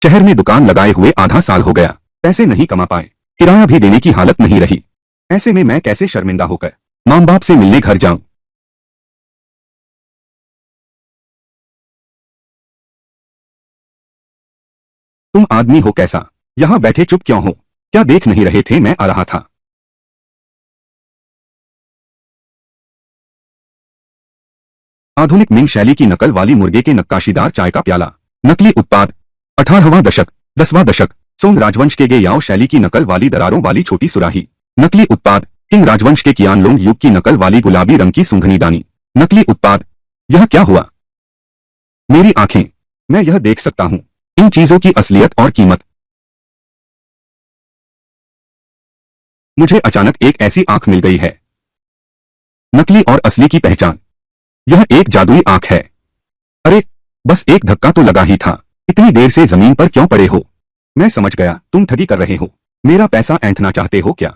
शहर में दुकान लगाए हुए आधा साल हो गया, पैसे नहीं कमा पाए, किराया भी देने की हालत नहीं रही। ऐसे में मैं कैसे शर्मिंदा होकर माँ बाप से मिलने घर जाऊं। तुम आदमी हो कैसा, यहाँ बैठे चुप क्यों हो? क्या देख नहीं रहे थे मैं आ रहा था? आधुनिक मिंग शैली की नकल वाली मुर्गे के नक्काशीदार चाय का प्याला, नकली उत्पाद। 18वां दशक, 10वां दशक। सोंग राजवंश के गेयाओ शैली की नकल वाली दरारों वाली छोटी सुराही, नकली उत्पाद। किंग राजवंश के कियानलोंग युग की नकल वाली गुलाबी रंग की सूंघनीदानी, नकली उत्पाद। यह क्या हुआ? मेरी आंखें, मैं यह देख सकता हूं इन चीजों की असलियत और कीमत। मुझे अचानक एक ऐसी आंख मिल गई है, नकली और असली की पहचान। यह एक जादुई आंख है। अरे, बस एक धक्का तो लगा ही था, इतनी देर से जमीन पर क्यों पड़े हो? मैं समझ गया, तुम ठगी कर रहे हो, मेरा पैसा ऐंठना चाहते हो क्या?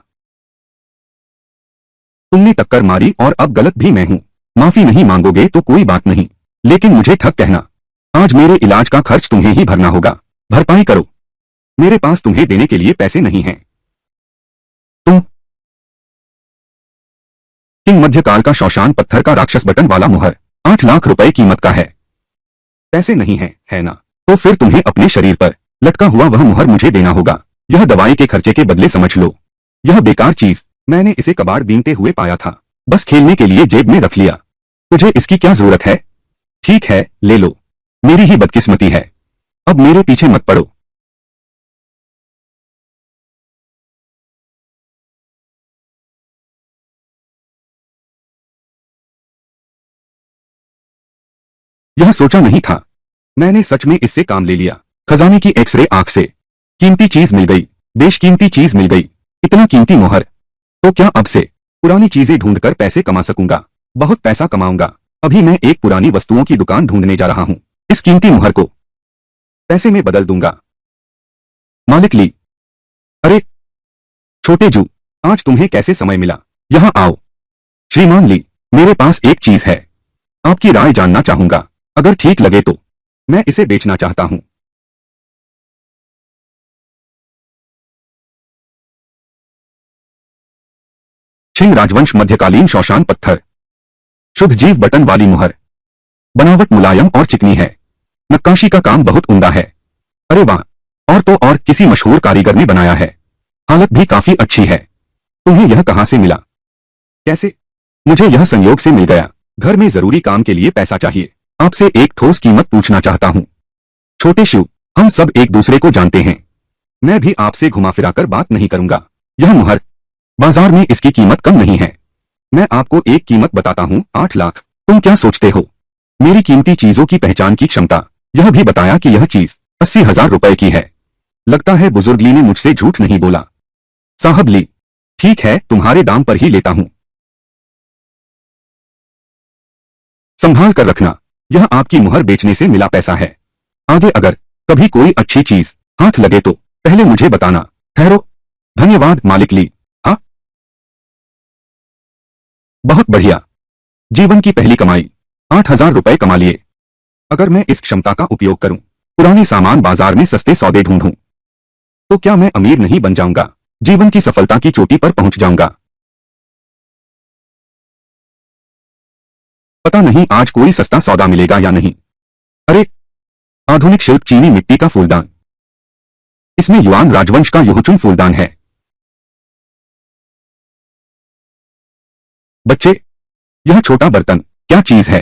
तुमने टक्कर मारी और अब गलत भी मैं हूं। माफी नहीं मांगोगे तो कोई बात नहीं, लेकिन मुझे ठग कहना। आज मेरे इलाज का खर्च तुम्हें ही भरना होगा, भरपाई करो। मेरे पास तुम्हें देने के लिए पैसे नहीं हैं। तुम किंग मध्यकाल का शौशान पत्थर का राक्षस बटन वाला मुहर, 8 लाख रुपए कीमत का है। पैसे नहीं है ना? तो फिर तुम्हें अपने शरीर पर लटका हुआ वह मुहर मुझे देना होगा। यह दवाई के खर्चे के बदले समझ लो। यह बेकार चीज, मैंने इसे कबाड़ बीनते हुए पाया था, बस खेलने के लिए जेब में रख लिया। तुझे इसकी क्या जरूरत है? ठीक है, ले लो, मेरी ही बदकिस्मती है। अब मेरे पीछे मत पड़ो। यह सोचा नहीं था, मैंने सच में इससे काम ले लिया। खजाने की एक्सरे आंख से कीमती चीज मिल गई, बेशकीमती चीज मिल गई। इतना कीमती मोहर, तो क्या अब से पुरानी चीजें ढूंढकर पैसे कमा सकूंगा? बहुत पैसा कमाऊंगा। अभी मैं एक पुरानी वस्तुओं की दुकान ढूंढने जा रहा हूं, इस कीमती मोहर को पैसे में बदल दूंगा। मालिक ली। अरे छोटे जू, आज तुम्हें कैसे समय मिला? यहाँ आओ। श्रीमान ली, मेरे पास एक चीज है, आपकी राय जानना चाहूंगा। अगर ठीक लगे तो मैं इसे बेचना चाहता हूं। छिंग राजवंश मध्यकालीन शौशान पत्थर, शुभ जीव बटन वाली मुहर। बनावट मुलायम और चिकनी है, नक्काशी का काम बहुत उम्दा है। अरे वाह, और तो और किसी मशहूर कारीगर ने बनाया है, हालत भी काफी अच्छी है। तुम्हें यह कहां से मिला? कैसे? मुझे यह संयोग से मिल गया। घर में जरूरी काम के लिए पैसा चाहिए, आपसे एक ठोस कीमत पूछना चाहता हूं। छोटे शिव, हम सब एक दूसरे को जानते हैं, मैं भी आपसे घुमा फिराकर बात नहीं करूंगा। यह मुहर, बाजार में इसकी कीमत कम नहीं है। मैं आपको एक कीमत बताता हूं, 8 लाख। तुम क्या सोचते हो? मेरी कीमती चीजों की पहचान की क्षमता। यह भी बताया कि यह चीज 80,000 रुपए की है। लगता है बुजुर्ग ली ने मुझसे झूठ नहीं बोला। साहब ली, ठीक है, तुम्हारे दाम पर ही लेता हूं। संभाल कर रखना, यह आपकी मुहर बेचने से मिला पैसा है। आगे अगर कभी कोई अच्छी चीज हाथ लगे तो पहले मुझे बताना। ठहरो। धन्यवाद मालिक ली। हाँ, बहुत बढ़िया। जीवन की पहली कमाई, 8,000 रुपए कमा लिए। अगर मैं इस क्षमता का उपयोग करूं, पुराने सामान बाजार में सस्ते सौदे ढूंढूं, तो क्या मैं अमीर नहीं बन जाऊंगा? जीवन की सफलता की चोटी पर पहुंच जाऊंगा। पता नहीं आज कोई सस्ता सौदा मिलेगा या नहीं। अरे, आधुनिक शिल्प चीनी मिट्टी का फूलदान, इसमें युआन राजवंश का युहचुन फूलदान है। बच्चे, यह छोटा बर्तन क्या चीज है?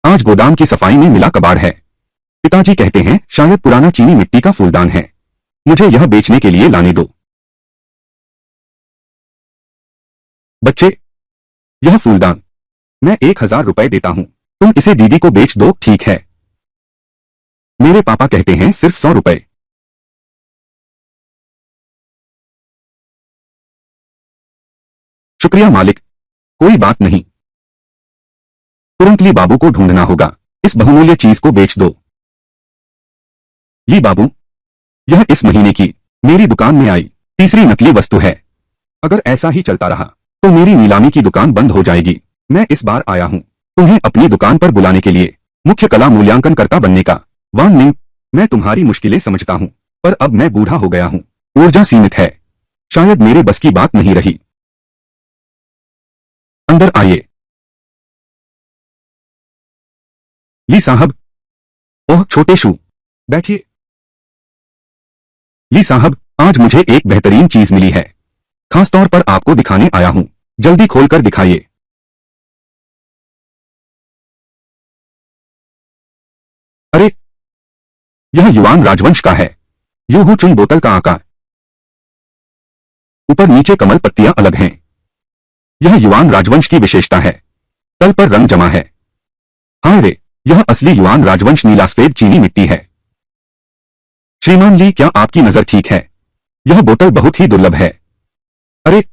आज गोदाम की सफाई में मिला कबाड़ है। पिताजी कहते हैं शायद पुराना चीनी मिट्टी का फूलदान है। मुझे यह बेचने के लिए लाने दो। बच्चे, यह फूलदान मैं 1,000 रुपए देता हूं, तुम इसे दीदी को बेच दो, ठीक है? मेरे पापा कहते हैं सिर्फ 100 रुपए। शुक्रिया मालिक, कोई बात नहीं। तुरंत ली बाबू को ढूंढना होगा, इस बहुमूल्य चीज को बेच दो। ली बाबू, यह इस महीने की मेरी दुकान में आई तीसरी नकली वस्तु है। अगर ऐसा ही चलता रहा तो मेरी नीलामी की दुकान बंद हो जाएगी। मैं इस बार आया हूं तुम्हें अपनी दुकान पर बुलाने के लिए, मुख्य कला मूल्यांकनकर्ता बनने का। वान निंग, मैं तुम्हारी मुश्किलें समझता हूं, पर अब मैं बूढ़ा हो गया हूं, ऊर्जा सीमित है, शायद मेरे बस की बात नहीं रही। अंदर आइए। ली साहब। ओह छोटे शू, बैठिए। ली साहब, आज मुझे एक बेहतरीन चीज मिली है, खास तौर पर आपको दिखाने आया हूं, जल्दी खोलकर दिखाइए। अरे, यह युवान राजवंश का है। यूं चुन बोतल का आकार, ऊपर नीचे कमल पत्तियां अलग हैं। यह युवान राजवंश की विशेषता है। तल पर रंग जमा है। हाय रे, यह असली युवान राजवंश नीला सफेद चीनी मिट्टी है। श्रीमान ली, क्या आपकी नजर ठीक है? यह बोतल बहुत ही दुर्लभ है। अरे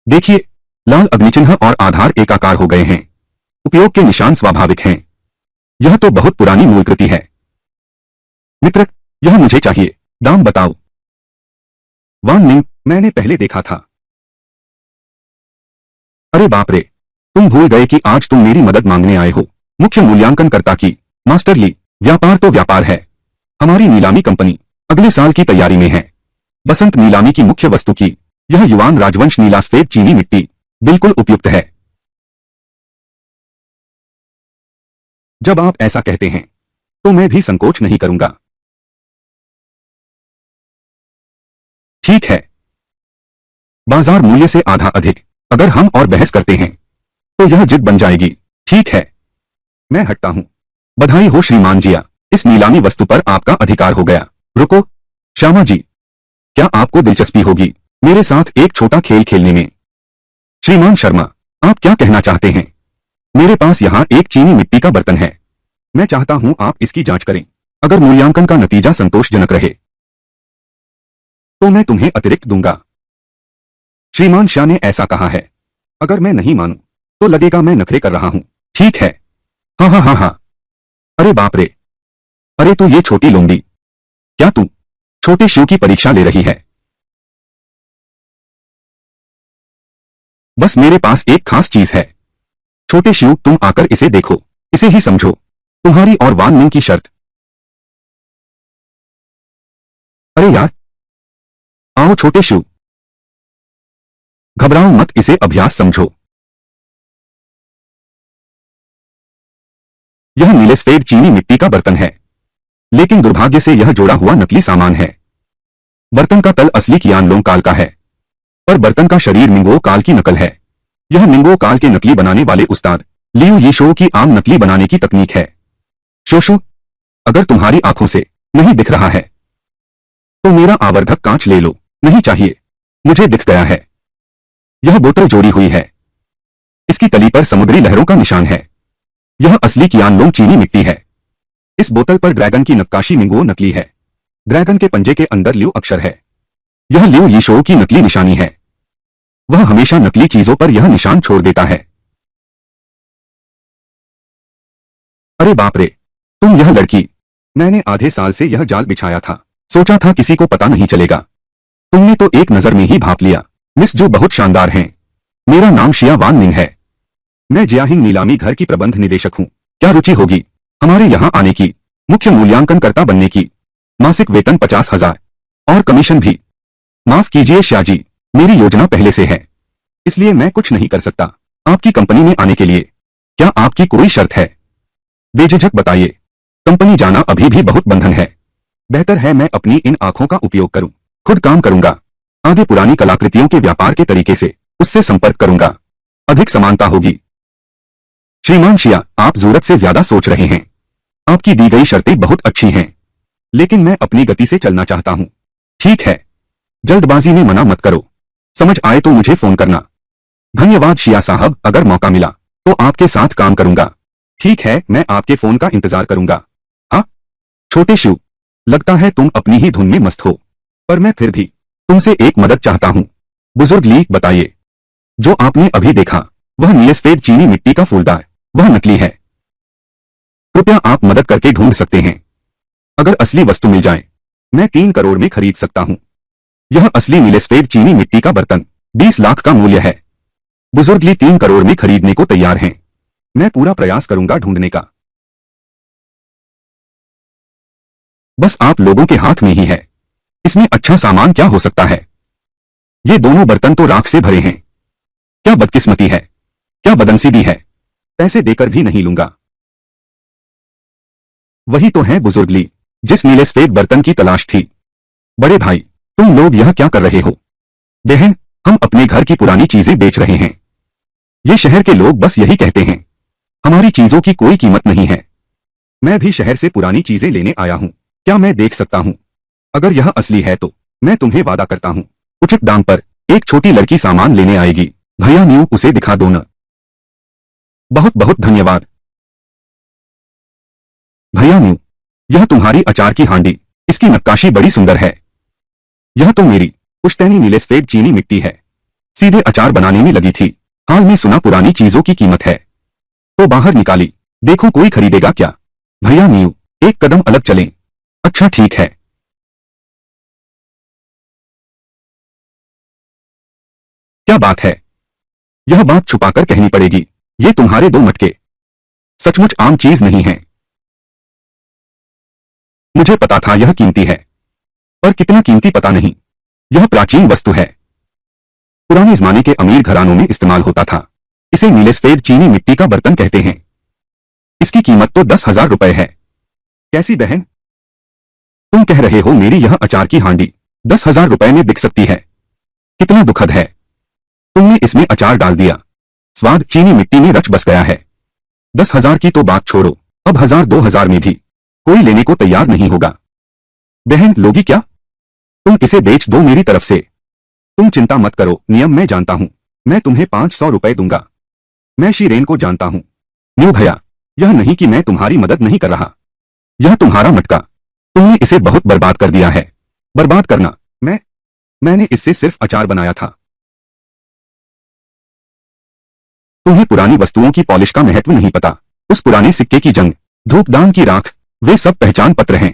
देखिए, लाल अग्निचिन्ह और आधार एकाकार हो गए हैं। उपयोग के निशान स्वाभाविक हैं। यह तो बहुत पुरानी मूल कृति है। मित्र, यह मुझे चाहिए। दाम बताओ। वान निंग, मैंने पहले देखा था। अरे बाप रे, तुम भूल गए कि आज तुम मेरी मदद मांगने आए हो। मुख्य मूल्यांकनकर्ता की। मास्टर ली, व्यापार तो व्यापार है। हमारी नीलामी कंपनी अगले साल की तैयारी में है। बसंत नीलामी की मुख्य वस्तु की यह युवान राजवंश नीला सफेद चीनी मिट्टी बिल्कुल उपयुक्त है। जब आप ऐसा कहते हैं तो मैं भी संकोच नहीं करूंगा। ठीक है, बाजार मूल्य से आधा अधिक। अगर हम और बहस करते हैं तो यह जिद बन जाएगी। ठीक है, मैं हटता हूं। बधाई हो श्रीमान जिया, इस नीलामी वस्तु पर आपका अधिकार हो गया। रुको श्यामा जी, क्या आपको दिलचस्पी होगी मेरे साथ एक छोटा खेल खेलने में? श्रीमान शर्मा, आप क्या कहना चाहते हैं? मेरे पास यहाँ एक चीनी मिट्टी का बर्तन है। मैं चाहता हूं आप इसकी जांच करें। अगर मूल्यांकन का नतीजा संतोषजनक रहे तो मैं तुम्हें अतिरिक्त दूंगा। श्रीमान शाह ने ऐसा कहा है। अगर मैं नहीं मानूं तो लगेगा मैं नखरे कर रहा हूं। ठीक है। हाँ हाँ हाँ हाँ। अरे बाप रे, अरे तू ये छोटी लोंडी, क्या तू छोटे शिव की परीक्षा ले रही है? बस मेरे पास एक खास चीज है। छोटे शिव, तुम आकर इसे देखो, इसे ही समझो। तुम्हारी और वान निंग की शर्त। अरे यार, आओ छोटे शिव, घबराओ मत, इसे अभ्यास समझो। यह नीले सफेद चीनी मिट्टी का बर्तन है, लेकिन दुर्भाग्य से यह जोड़ा हुआ नकली सामान है। बर्तन का तल असली कियानलोंग काल का है, पर बर्तन का शरीर मिंगो काल की नकल है। यह मिंगो काल के नकली बनाने वाले उस्ताद लियू यीशो की आम नकली बनाने की तकनीक है। शोशु, अगर तुम्हारी आंखों से नहीं दिख रहा है तो मेरा आवर्धक कांच ले लो। नहीं चाहिए, मुझे दिख गया है। यह बोतल जोड़ी हुई है। इसकी तली पर समुद्री लहरों का निशान है। यह असली कियानलोंग चीनी मिट्टी है। इस बोतल पर ड्रैगन की नक्काशी मिंगो नकली है। ड्रैगन के पंजे के अंदर लियू अक्षर है। यह लियू यीशो की नकली निशानी है। वह हमेशा नकली चीजों पर यह निशान छोड़ देता है। अरे बाप रे, तुम यह लड़की, मैंने आधे साल से यह जाल बिछाया था। सोचा था किसी को पता नहीं चलेगा। तुमने तो एक नजर में ही भाप लिया। मिस जो बहुत शानदार हैं। मेरा नाम शिया वान निंग है। मैं जियाहिंग नीलामी घर की प्रबंध निदेशक हूँ। क्या रुचि होगी हमारे यहाँ आने की? मुख्य मूल्यांकनकर्ता बनने की। मासिक वेतन 50,000 और कमीशन भी। माफ कीजिए श्या जी, मेरी योजना पहले से है, इसलिए मैं कुछ नहीं कर सकता आपकी कंपनी में आने के लिए। क्या आपकी कोई शर्त है? बेझिझक बताइए। कंपनी जाना अभी भी बहुत बंधन है। बेहतर है मैं अपनी इन आंखों का उपयोग करूं। खुद काम करूंगा। आगे पुरानी कलाकृतियों के व्यापार के तरीके से उससे संपर्क करूंगा। अधिक समानता होगी। श्रीमान शिया, आप जरूरत से ज्यादा सोच रहे हैं। आपकी दी गई शर्तें बहुत अच्छी हैं, लेकिन मैं अपनी गति से चलना चाहता हूं। ठीक है, जल्दबाजी में मना मत करो। समझ आए तो मुझे फोन करना। धन्यवाद शिया साहब, अगर मौका मिला तो आपके साथ काम करूंगा। ठीक है, मैं आपके फोन का इंतजार करूंगा। हाँ छोटे शिव, लगता है तुम अपनी ही धुन में मस्त हो, पर मैं फिर भी तुमसे एक मदद चाहता हूं। बुजुर्ग ली, बताइए। जो आपने अभी देखा वह नीले सफेद चीनी मिट्टी का फूलदार, वह नकली है। कृपया आप मदद करके ढूंढ सकते हैं। अगर असली वस्तु मिल जाए मैं 3 करोड़ में खरीद सकता हूं। यह असली नीले सफेद चीनी मिट्टी का बर्तन 20 लाख का मूल्य है। बुजुर्ग ली 3 करोड़ में खरीदने को तैयार हैं। मैं पूरा प्रयास करूंगा ढूंढने का। बस आप लोगों के हाथ में ही है। इसमें अच्छा सामान क्या हो सकता है? ये दोनों बर्तन तो राख से भरे हैं। क्या बदकिस्मती है, क्या बदनसीबी है। पैसे देकर भी नहीं लूंगा। वही तो है बुजुर्गली, जिस नीले सफेद बर्तन की तलाश थी। बड़े भाई, तुम लोग यह क्या कर रहे हो? बहन, हम अपने घर की पुरानी चीजें बेच रहे हैं। ये शहर के लोग बस यही कहते हैं, हमारी चीजों की कोई कीमत नहीं है। मैं भी शहर से पुरानी चीजें लेने आया हूँ। क्या मैं देख सकता हूँ? अगर यह असली है तो मैं तुम्हें वादा करता हूँ, उचित दाम पर एक छोटी लड़की सामान लेने आएगी। भैया न्यू, उसे दिखा दो न। बहुत बहुत धन्यवाद भैया न्यू। यह तुम्हारी अचार की हांडी, इसकी नक्काशी बड़ी सुंदर है। यह तो मेरी पुश्तैनी नीले सफेद चीनी मिट्टी है, सीधे अचार बनाने में लगी थी। हाल में सुना पुरानी चीजों की कीमत है, तो बाहर निकाली। देखो कोई खरीदेगा क्या? भैया न्यू, एक कदम अलग चलें। अच्छा ठीक है। क्या बात है? यह बात छुपाकर कहनी पड़ेगी। ये तुम्हारे दो मटके सचमुच आम चीज नहीं है। मुझे पता था यह कीमती है, पर कितना कीमती पता नहीं। यह प्राचीन वस्तु है, पुराने जमाने के अमीर घरानों में इस्तेमाल होता था। इसे नीले सफेद चीनी मिट्टी का बर्तन कहते हैं। इसकी कीमत तो 10,000 रुपए है। कैसी बहन, तुम कह रहे हो मेरी यह अचार की हांडी 10,000 रुपए में बिक सकती है? कितना दुखद है। तुमने इसमें अचार डाल दिया, स्वाद चीनी मिट्टी में रच बस गया है। 10,000 की तो बात छोड़ो, अब 1,000-2,000 में भी कोई लेने को तैयार नहीं होगा। बहन, लोगी क्या? तुम इसे बेच दो मेरी तरफ से। तुम चिंता मत करो, नियम मैं जानता हूं। मैं तुम्हें 500 रुपए दूंगा। मैं शीरेन को जानता हूं। न्यू भैया, यह नहीं कि मैं तुम्हारी मदद नहीं कर रहा। यह तुम्हारा मटका, तुमने इसे बहुत बर्बाद कर दिया है। बर्बाद करना? मैंने इससे सिर्फ अचार बनाया था। तुम्हें पुरानी वस्तुओं की पॉलिश का महत्व नहीं पता। उस पुराने सिक्के की जंग, धूपदान की राख, वे सब पहचान पत्र हैं।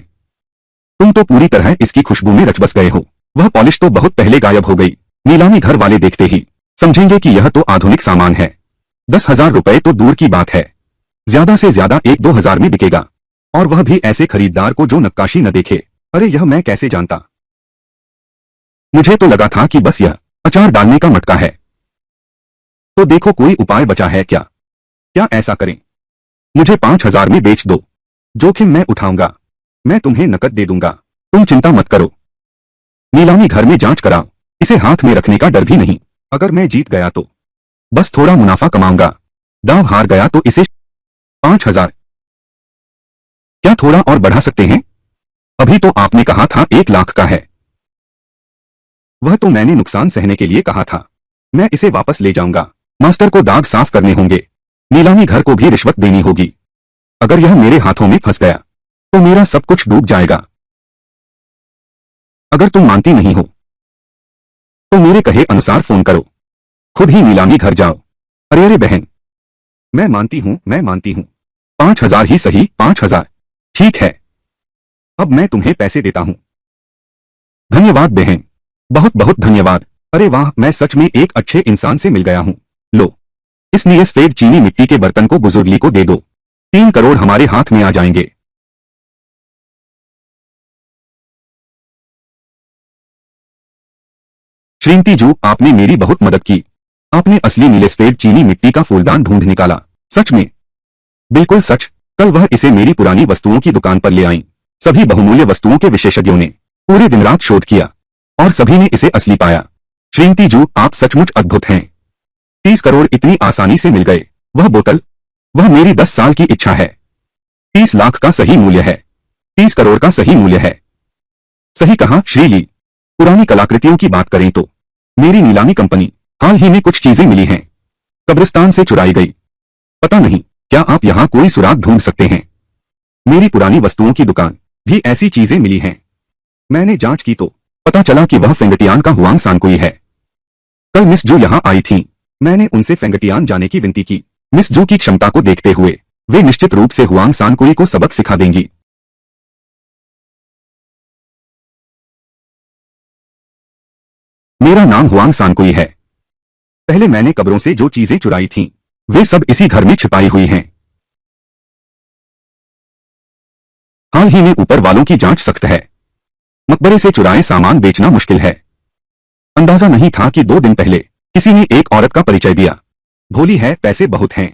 तुम तो पूरी तरह इसकी खुशबू में रच बस गए हो। वह पॉलिश तो बहुत पहले गायब हो गई। नीलामी घर वाले देखते ही समझेंगे कि यह तो आधुनिक सामान है। 10,000 रुपए तो दूर की बात है, ज्यादा से ज्यादा 1-2 हजार में बिकेगा, और वह भी ऐसे खरीदार को जो नक्काशी न देखे। अरे यह मैं कैसे जानता? मुझे तो लगा था कि बस यह अचार डालने का मटका है। तो देखो कोई उपाय बचा है क्या? क्या ऐसा करें, मुझे 5,000 में बेच दो। जोखिम मैं उठाऊंगा, मैं तुम्हें नकद दे दूंगा। तुम चिंता मत करो। नीलामी घर में जांच कराओ, इसे हाथ में रखने का डर भी नहीं। अगर मैं जीत गया तो बस थोड़ा मुनाफा कमाऊंगा, दांव हार गया तो इसे 5,000। क्या थोड़ा और बढ़ा सकते हैं? अभी तो आपने कहा था 1 लाख का है। वह तो मैंने नुकसान सहने के लिए कहा था। मैं इसे वापस ले जाऊंगा। मास्टर को दाग साफ करने होंगे, नीलामी घर को भी रिश्वत देनी होगी। अगर यह मेरे हाथों में फंस गया तो मेरा सब कुछ डूब जाएगा। अगर तुम मानती नहीं हो तो मेरे कहे अनुसार फोन करो, खुद ही नीलामी घर जाओ। अरे अरे बहन, मैं मानती हूं, मैं मानती हूं। 5,000 ही सही, 5,000। ठीक है, अब मैं तुम्हें पैसे देता हूं। धन्यवाद बहन, बहुत बहुत धन्यवाद। अरे वाह, मैं सच में एक अच्छे इंसान से मिल गया हूं। लो, इस नीले सफेद चीनी मिट्टी के बर्तन को बुजुर्गली को दे दो। 3 करोड़ हमारे हाथ में आ जाएंगे। श्रीमती जू, आपने मेरी बहुत मदद की। आपने असली नीले सफेद चीनी मिट्टी का फूलदान ढूंढ निकाला। सच में? बिल्कुल सच। कल वह इसे मेरी पुरानी वस्तुओं की दुकान पर ले आई। सभी बहुमूल्य वस्तुओं के विशेषज्ञों ने पूरे दिन रात शोध किया और सभी ने इसे असली पाया। श्रीमती जू, आप सचमुच अद्भुत हैं। 30 करोड़ इतनी आसानी से मिल गए। वह बोतल, वह मेरी 10 साल की इच्छा है। 30 लाख का सही मूल्य है, 30 करोड़ का सही मूल्य है। सही कहा श्रीली। पुरानी कलाकृतियों की बात करें तो मेरी नीलामी कंपनी हाल ही में कुछ चीजें मिली हैं, कब्रिस्तान से चुराई गई। पता नहीं, क्या आप यहाँ कोई सुराग ढूंढ सकते हैं? मेरी पुरानी वस्तुओं की दुकान भी ऐसी चीजें मिली हैं। मैंने जांच की तो पता चला कि वह फेंगटियान का हुआंग सांकुई है। कल मिस जू यहाँ आई थीं। मैंने उनसे फेंगटियान जाने की विनती की। मिस जू की क्षमता को देखते हुए वे निश्चित रूप से हुआंग सांकुई को सबक सिखा देंगी। मेरा नाम हुआंग सांकुई है। पहले मैंने कब्रों से जो चीजें चुराई थीं, वे सब इसी घर में छिपाई हुई हैं। हाल ही में ऊपर वालों की जांच सख्त है। मकबरे से चुराए सामान बेचना मुश्किल है। अंदाजा नहीं था कि 2 दिन पहले किसी ने एक औरत का परिचय दिया। भोली है, पैसे बहुत हैं,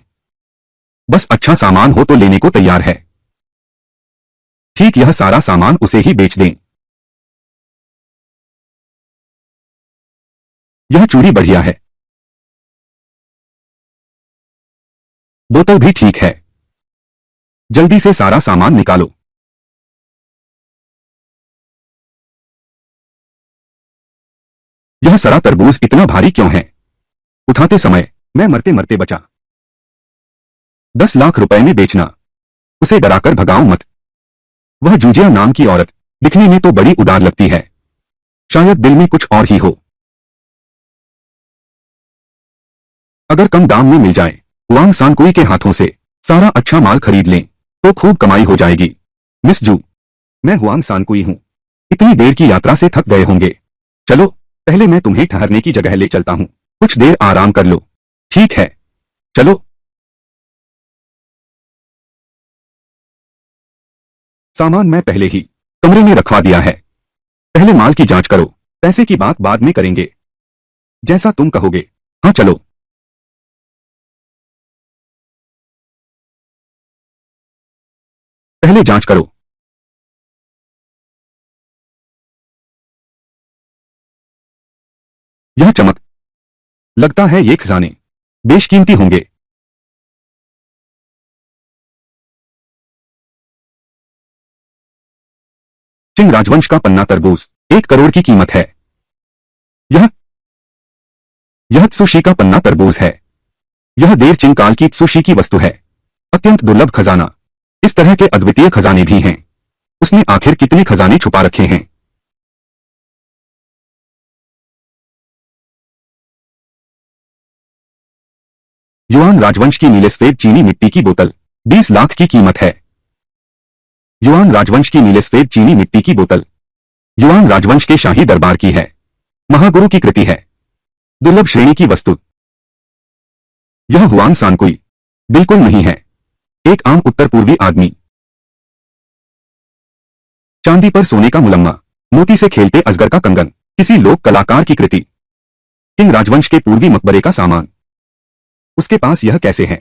बस अच्छा सामान हो तो लेने को तैयार है। ठीक यह सारा सामान उसे ही बेच दें। यह चूड़ी बढ़िया है, बोतल भी ठीक है। जल्दी से सारा सामान निकालो। यह सड़ा तरबूज इतना भारी क्यों है? उठाते समय मैं मरते मरते बचा। 10 लाख रुपए में बेचना। उसे डराकर भगाओ मत। वह जूजिया नाम की औरत दिखने में तो बड़ी उदार लगती है, शायद दिल में कुछ और ही हो। अगर कम दाम में मिल जाए, वांग सांकुई के हाथों से सारा अच्छा माल खरीद लें तो खूब कमाई हो जाएगी। मिस जू, मैं हुआंग सांकुई हूं। इतनी देर की यात्रा से थक गए होंगे। चलो पहले मैं तुम्हें ठहरने की जगह ले चलता हूं, कुछ देर आराम कर लो। ठीक है, चलो। सामान मैं पहले ही कमरे में रखवा दिया है। पहले माल की जांच करो, पैसे की बात बाद में करेंगे। जैसा तुम कहोगे। हाँ चलो। पहले जांच करो। यह चमक, लगता है ये खजाने बेशकीमती होंगे। चिंग राजवंश का पन्ना तरबूज 1 करोड़ की कीमत है। यह त्सुशी का पन्ना तरबूज है। यह देर चिंग काल की त्सुशी की वस्तु है। अत्यंत दुर्लभ खजाना। इस तरह के अद्वितीय खजाने भी हैं। उसने आखिर कितने खजाने छुपा रखे हैं? युआन राजवंश की नीले सफेद चीनी मिट्टी की बोतल 20 लाख की कीमत है। युआन राजवंश की नीले सफेद चीनी मिट्टी की बोतल युआन राजवंश के शाही दरबार की है। महागुरु की कृति है। दुर्लभ श्रेणी की वस्तु। यह हुआंग सांकुई बिल्कुल नहीं है, एक आम उत्तर पूर्वी आदमी। चांदी पर सोने का मुलम्मा, मोती से खेलते अजगर का कंगन, किसी लोक कलाकार की कृति। किंग राजवंश के पूर्वी मकबरे का सामान। उसके पास यह कैसे है?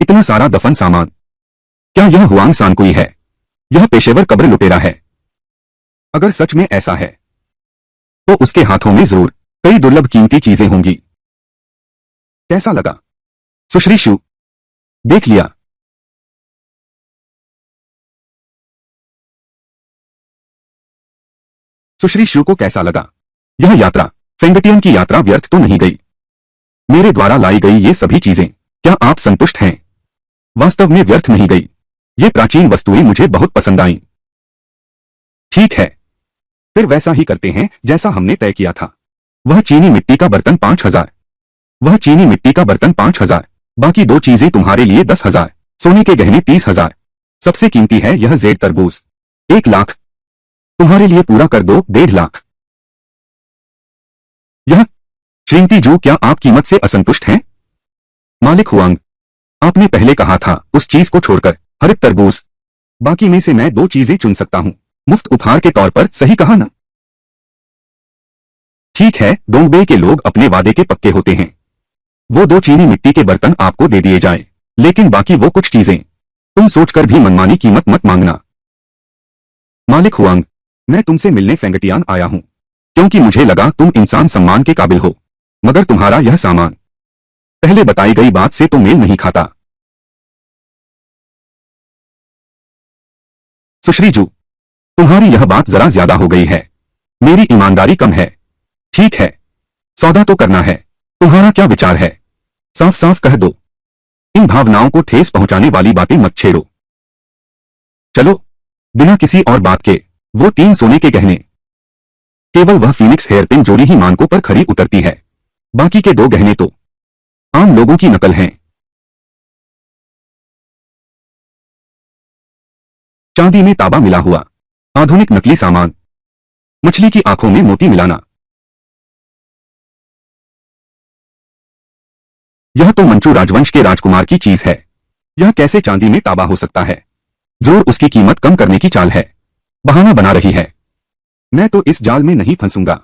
इतना सारा दफन सामान। क्या यह हुआंग सांकुई है? यह पेशेवर कब्र लुटेरा है। अगर सच में ऐसा है तो उसके हाथों में जरूर कई दुर्लभ कीमती चीजें होंगी। कैसा लगा सुश्री शू? देख लिया? सुश्री शू को कैसा लगा? यह यात्रा, फेंगटियन की यात्रा व्यर्थ तो नहीं गई? मेरे द्वारा लाई गई ये सभी चीजें, क्या आप संतुष्ट हैं? वास्तव में व्यर्थ नहीं गई। ये प्राचीन वस्तुएं मुझे बहुत पसंद आईं। ठीक है, फिर वैसा ही करते हैं जैसा हमने तय किया था। वह चीनी मिट्टी का बर्तन 5,000। वह चीनी मिट्टी का बर्तन 5,000। बाकी 2 चीजें तुम्हारे लिए 10,000। सोने के गहने 30,000। सबसे कीमती है यह जेड तरबूज 1 लाख। तुम्हारे लिए पूरा कर दो 1.5 लाख। यह श्रीमती जू, क्या आप कीमत से असंतुष्ट हैं? मालिक हुआंग, आपने पहले कहा था उस चीज को छोड़कर हरित तरबूज। बाकी में से मैं 2 चीजें चुन सकता हूं, मुफ्त उपहार के तौर पर, सही कहा ना? ठीक है, डोंगबे के लोग अपने वादे के पक्के होते हैं। वो 2 चीनी मिट्टी के बर्तन आपको दे दिए जाए, लेकिन बाकी वो कुछ चीजें तुम सोचकर भी मनमानी कीमत मत मांगना। मालिक हुआंग, मैं तुमसे मिलने फेंगटियान आया हूं क्योंकि मुझे लगा तुम इंसान सम्मान के काबिल हो, मगर तुम्हारा यह सामान पहले बताई गई बात से तो मेल नहीं खाता। सुश्री जू, तुम्हारी यह बात जरा ज्यादा हो गई है। मेरी ईमानदारी कम है। ठीक है, सौदा तो करना है। तुम्हारा क्या विचार है? साफ साफ कह दो। इन भावनाओं को ठेस पहुंचाने वाली बातें मत छेड़ो। चलो, बिना किसी और बात के वो 3 सोने के गहने। केवल वह फीनिक्स हेयरपिन जोड़ी ही मानकों पर खरी उतरती है। बाकी के 2 गहने तो आम लोगों की नकल हैं। चांदी में ताबा मिला हुआ आधुनिक नकली सामान। मछली की आंखों में मोती मिलाना। यह तो मंचू राजवंश के राजकुमार की चीज है। यह कैसे चांदी में ताबा हो सकता है? जरूर उसकी कीमत कम करने की चाल है, बहाना बना रही है। मैं तो इस जाल में नहीं फंसूंगा।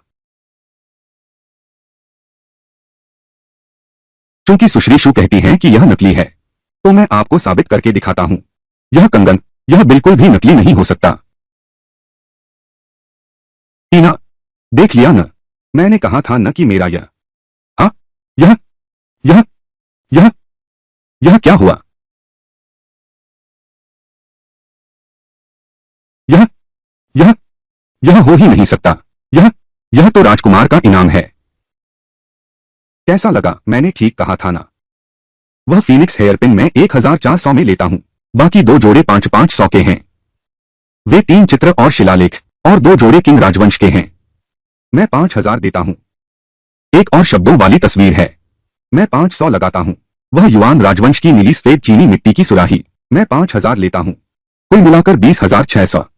चूंकि सुश्री शू कहती हैं कि यह नकली है, तो मैं आपको साबित करके दिखाता हूं। यह कंगन, यह बिल्कुल भी नकली नहीं हो सकता। टीना, देख लिया न, मैंने कहा था न कि मेरा यह। हाँ, यह यह यह यह क्या हुआ? यह यह यह हो ही नहीं सकता। यह तो राजकुमार का इनाम है। कैसा लगा? मैंने ठीक कहा था ना। वह फीनिक्स हेयरपिन मैं 1400 में लेता हूं, बाकी 2 जोड़े 500 के हैं। वे 3 चित्र और शिलालेख और 2 जोड़े किंग राजवंश के हैं। मैं 5000 देता हूं। एक और शब्दों वाली तस्वीर है। मैं 500 लगाता हूं। वह युआन राजवंश की नीली सफेद चीनी मिट्टी की सुराही। मैं 5000 लेता हूं। कुल मिलाकर 20,600।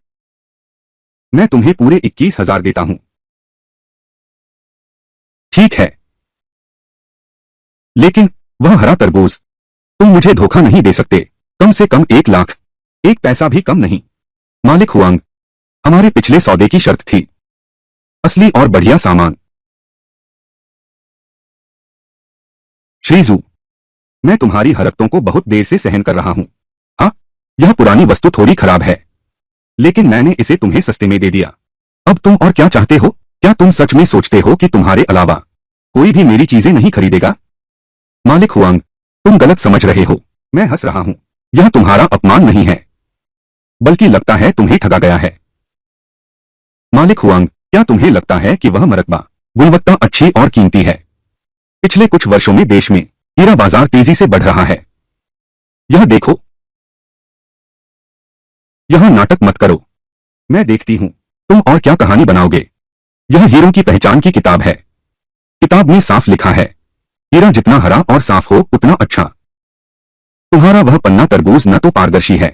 मैं तुम्हें पूरे 21,000 देता हूं। ठीक है, लेकिन वह हरा तरबूज, तुम मुझे धोखा नहीं दे सकते। कम से कम 1 लाख, 1 पैसा भी कम नहीं। मालिक हुआंग, हमारे पिछले सौदे की शर्त थी असली और बढ़िया सामान। श्रीजू, मैं तुम्हारी हरकतों को बहुत देर से सहन कर रहा हूं। हाँ, यह पुरानी वस्तु थोड़ी खराब है, लेकिन मैंने इसे तुम्हें सस्ते में दे दिया। अब तुम और क्या चाहते हो? क्या तुम सच में सोचते हो कि तुम्हारे अलावा कोई भी मेरी चीजें नहीं खरीदेगा? मालिक हुआंग, तुम गलत समझ रहे हो। मैं हंस रहा हूं। यह तुम्हारा अपमान नहीं है, बल्कि लगता है तुम्हें ठगा गया है। मालिक हुआंग, क्या तुम्हें लगता है कि वह मरतबा, गुणवत्ता अच्छी और कीमती है? पिछले कुछ वर्षों में देश में हीरा बाजार तेजी से बढ़ रहा है। यह देखो। यहां नाटक मत करो। मैं देखती हूं तुम और क्या कहानी बनाओगे। यह हीरों की पहचान की किताब है। किताब में साफ लिखा है, हीरा जितना हरा और साफ हो उतना अच्छा। तुम्हारा वह पन्ना तरबूज न तो पारदर्शी है,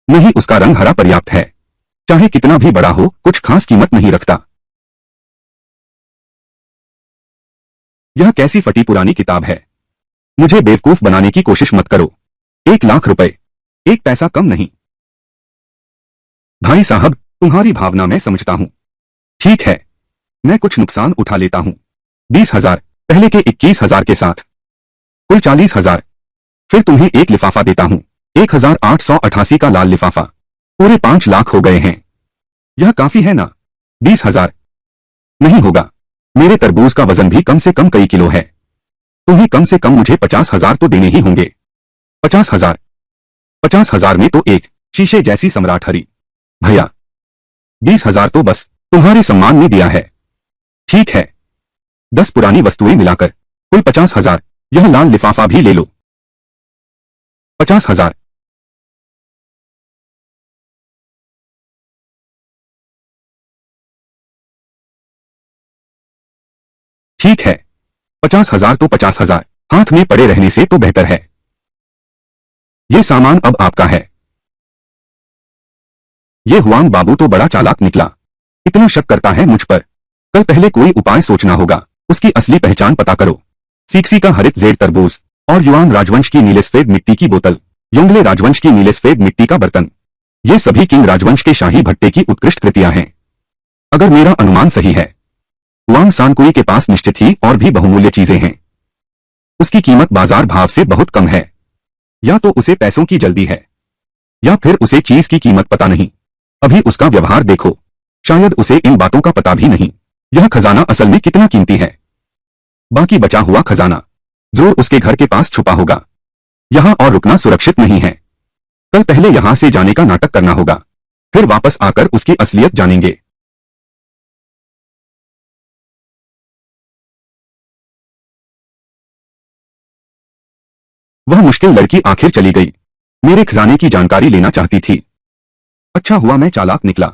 न ही उसका रंग हरा पर्याप्त है। चाहे कितना भी बड़ा हो, कुछ खास कीमत नहीं रखता। यह कैसी फटी पुरानी किताब है। मुझे बेवकूफ बनाने की कोशिश मत करो। 1 लाख रुपए, 1 पैसा कम नहीं। भाई साहब, तुम्हारी भावना मैं समझता हूं। ठीक है, मैं कुछ नुकसान उठा लेता हूं। 20,000, पहले के 21,000 के साथ कुल 40,000। फिर तुम्हें एक लिफाफा देता हूं, 1888 का लाल लिफाफा। पूरे 5 लाख हो गए हैं। यह काफी है ना? 20,000 नहीं होगा। मेरे तरबूज का वजन भी कम से कम कई किलो है। तुम्हें कम से कम मुझे 50,000 तो देने ही होंगे। 50,000? 50,000 में तो एक शीशे जैसी सम्राट हरी। भैया, 20,000 तो बस तुम्हारे सम्मान में दिया है। ठीक है, 10 पुरानी वस्तुएं मिलाकर कुल 50,000। यह लाल लिफाफा भी ले लो। 50,000। ठीक है, 50,000 तो 50,000। हाथ में पड़े रहने से तो बेहतर है। ये सामान अब आपका है। ये हुआंग बाबू तो बड़ा चालाक निकला। इतना शक करता है मुझ पर। कल पहले कोई उपाय सोचना होगा। उसकी असली पहचान पता करो। सीक्सी का हरित जेड तरबूज और युआन राजवंश की नीले सफेद मिट्टी की बोतल, योंगले राजवंश की नीले सफेद मिट्टी का बर्तन, ये सभी किंग राजवंश के शाही भट्टे की उत्कृष्ट कृतियां हैं। अगर मेरा अनुमान सही है, हुआंग सांकुई के पास निश्चित ही और भी बहुमूल्य चीजें हैं। उसकी कीमत बाजार भाव से बहुत कम है। या तो उसे पैसों की जल्दी है, या फिर उसे चीज की कीमत पता नहीं। अभी उसका व्यवहार देखो, शायद उसे इन बातों का पता भी नहीं। यह खजाना असल में कितना कीमती है। बाकी बचा हुआ खजाना जरूर उसके घर के पास छुपा होगा। यहां और रुकना सुरक्षित नहीं है। कल पहले यहां से जाने का नाटक करना होगा, फिर वापस आकर उसकी असलियत जानेंगे। वह मुश्किल लड़की आखिर चली गई। मेरे खजाने की जानकारी लेना चाहती थी। अच्छा हुआ मैं चालाक निकला।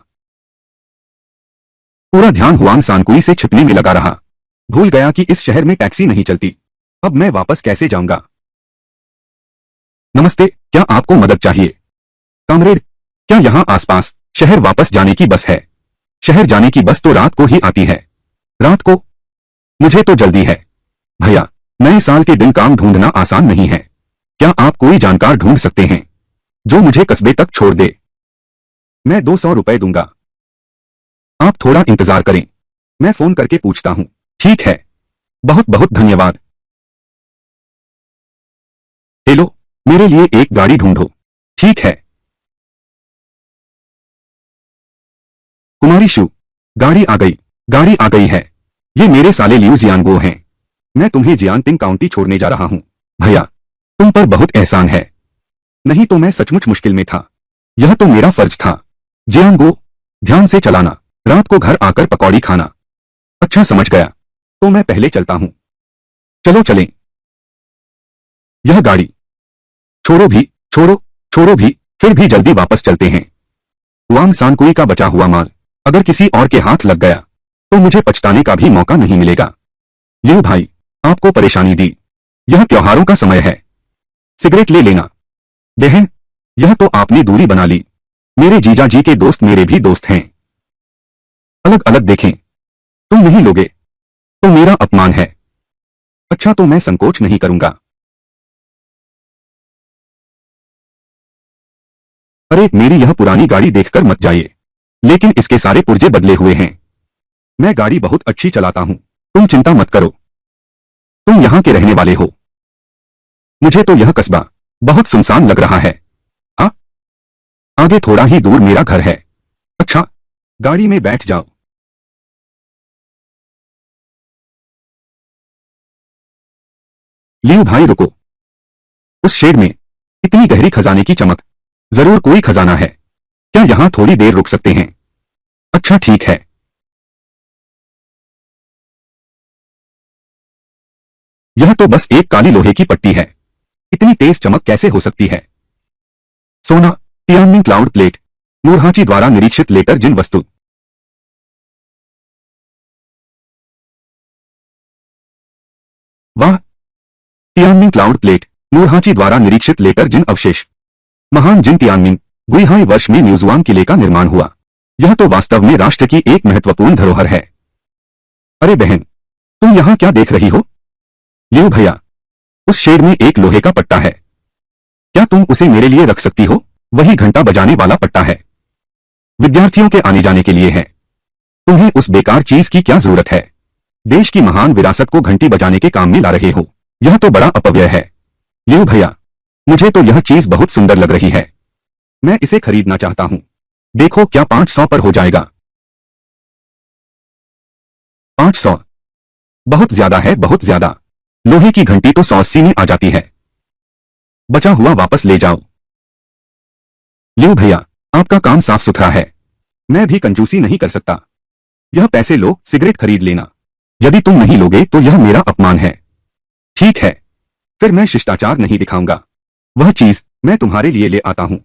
पूरा ध्यान हुआंग सांकुई से छिपने में लगा रहा। भूल गया कि इस शहर में टैक्सी नहीं चलती। अब मैं वापस कैसे जाऊंगा? नमस्ते, क्या आपको मदद चाहिए? कामरेड, क्या यहां आसपास शहर वापस जाने की बस है? शहर जाने की बस तो रात को ही आती है। रात को? मुझे तो जल्दी है। भैया, नए साल के दिन काम ढूंढना आसान नहीं है। क्या आप कोई जानकार ढूंढ सकते हैं? जो मुझे कस्बे तक छोड़ दे। मैं 200 रुपए दूंगा। आप थोड़ा इंतजार करें, मैं फोन करके पूछता हूं। ठीक है, बहुत बहुत धन्यवाद। हेलो, मेरे लिए एक गाड़ी ढूंढो। ठीक है। कुमारी शू, गाड़ी आ गई, गाड़ी आ गई है। ये मेरे साले लियू जियांगो हैं। मैं तुम्हें जियांगपिंग काउंटी छोड़ने जा रहा हूं। भैया, तुम पर बहुत एहसान है, नहीं तो मैं सचमुच मुश्किल में था। यह तो मेरा फर्ज था। जियांगो, ध्यान से चलाना, रात को घर आकर पकौड़ी खाना। अच्छा, समझ गया। तो मैं पहले चलता हूं। चलो चलें। यह गाड़ी छोड़ो भी, छोड़ो, छोड़ो भी, फिर भी जल्दी वापस चलते हैं। वांग सांकुई का बचा हुआ माल अगर किसी और के हाथ लग गया तो मुझे पछताने का भी मौका नहीं मिलेगा। लियू भाई, आपको परेशानी दी। यह त्योहारों का समय है, सिगरेट ले लेना। बहन, यह तो आपने दूरी बना ली। मेरे जीजा जी के दोस्त मेरे भी दोस्त हैं। अलग अलग देखें। तुम नहीं लोगे तो मेरा अपमान है। अच्छा, तो मैं संकोच नहीं करूंगा। अरे, मेरी यह पुरानी गाड़ी देखकर मत जाइए, लेकिन इसके सारे पुर्जे बदले हुए हैं। मैं गाड़ी बहुत अच्छी चलाता हूं, तुम चिंता मत करो। तुम यहां के रहने वाले हो। मुझे तो यह कस्बा बहुत सुनसान लग रहा है। हाँ, आगे थोड़ा ही दूर मेरा घर है। अच्छा, गाड़ी में बैठ जाओ। लियू भाई रुको, उस शेड में इतनी गहरी खजाने की चमक, जरूर कोई खजाना है। क्या यहां थोड़ी देर रुक सकते हैं? अच्छा ठीक है। यह तो बस एक काली लोहे की पट्टी है, इतनी तेज चमक कैसे हो सकती है? सोना, तियानमिन क्लाउड प्लेट, नूरहाची द्वारा निरीक्षित लेटर जिन वस्तु। वाह, तियानमिन क्लाउड प्लेट, नूरहाची द्वारा निरीक्षित लेटर जिन अवशेष। महान जिन तियानमिन गुइहाई वर्ष में म्यूजुआन किले का निर्माण हुआ। यह तो वास्तव में राष्ट्र की एक महत्वपूर्ण धरोहर है। अरे बहन, तुम यहां क्या देख रही हो? लियू भैया, उस शेड में एक लोहे का पट्टा है, क्या तुम उसे मेरे लिए रख सकती हो? वही घंटा बजाने वाला पट्टा है, विद्यार्थियों के आने जाने के लिए है। तुम्हें उस बेकार चीज की क्या जरूरत है? देश की महान विरासत को घंटी बजाने के काम में ला रहे हो, यह तो बड़ा अपव्यय है। लियू भैया, मुझे तो यह चीज बहुत सुंदर लग रही है, मैं इसे खरीदना चाहता हूं। देखो क्या 500 पर हो जाएगा? 500 बहुत ज्यादा है, बहुत ज्यादा। लोहे की घंटी तो 180 में आ जाती है। बचा हुआ वापस ले जाओ। लियू भैया, आपका काम साफ सुथरा है, मैं भी कंजूसी नहीं कर सकता। यह पैसे लो, सिगरेट खरीद लेना। यदि तुम नहीं लोगे तो यह मेरा अपमान है। ठीक है, फिर मैं शिष्टाचार नहीं दिखाऊंगा। वह चीज मैं तुम्हारे लिए ले आता हूं।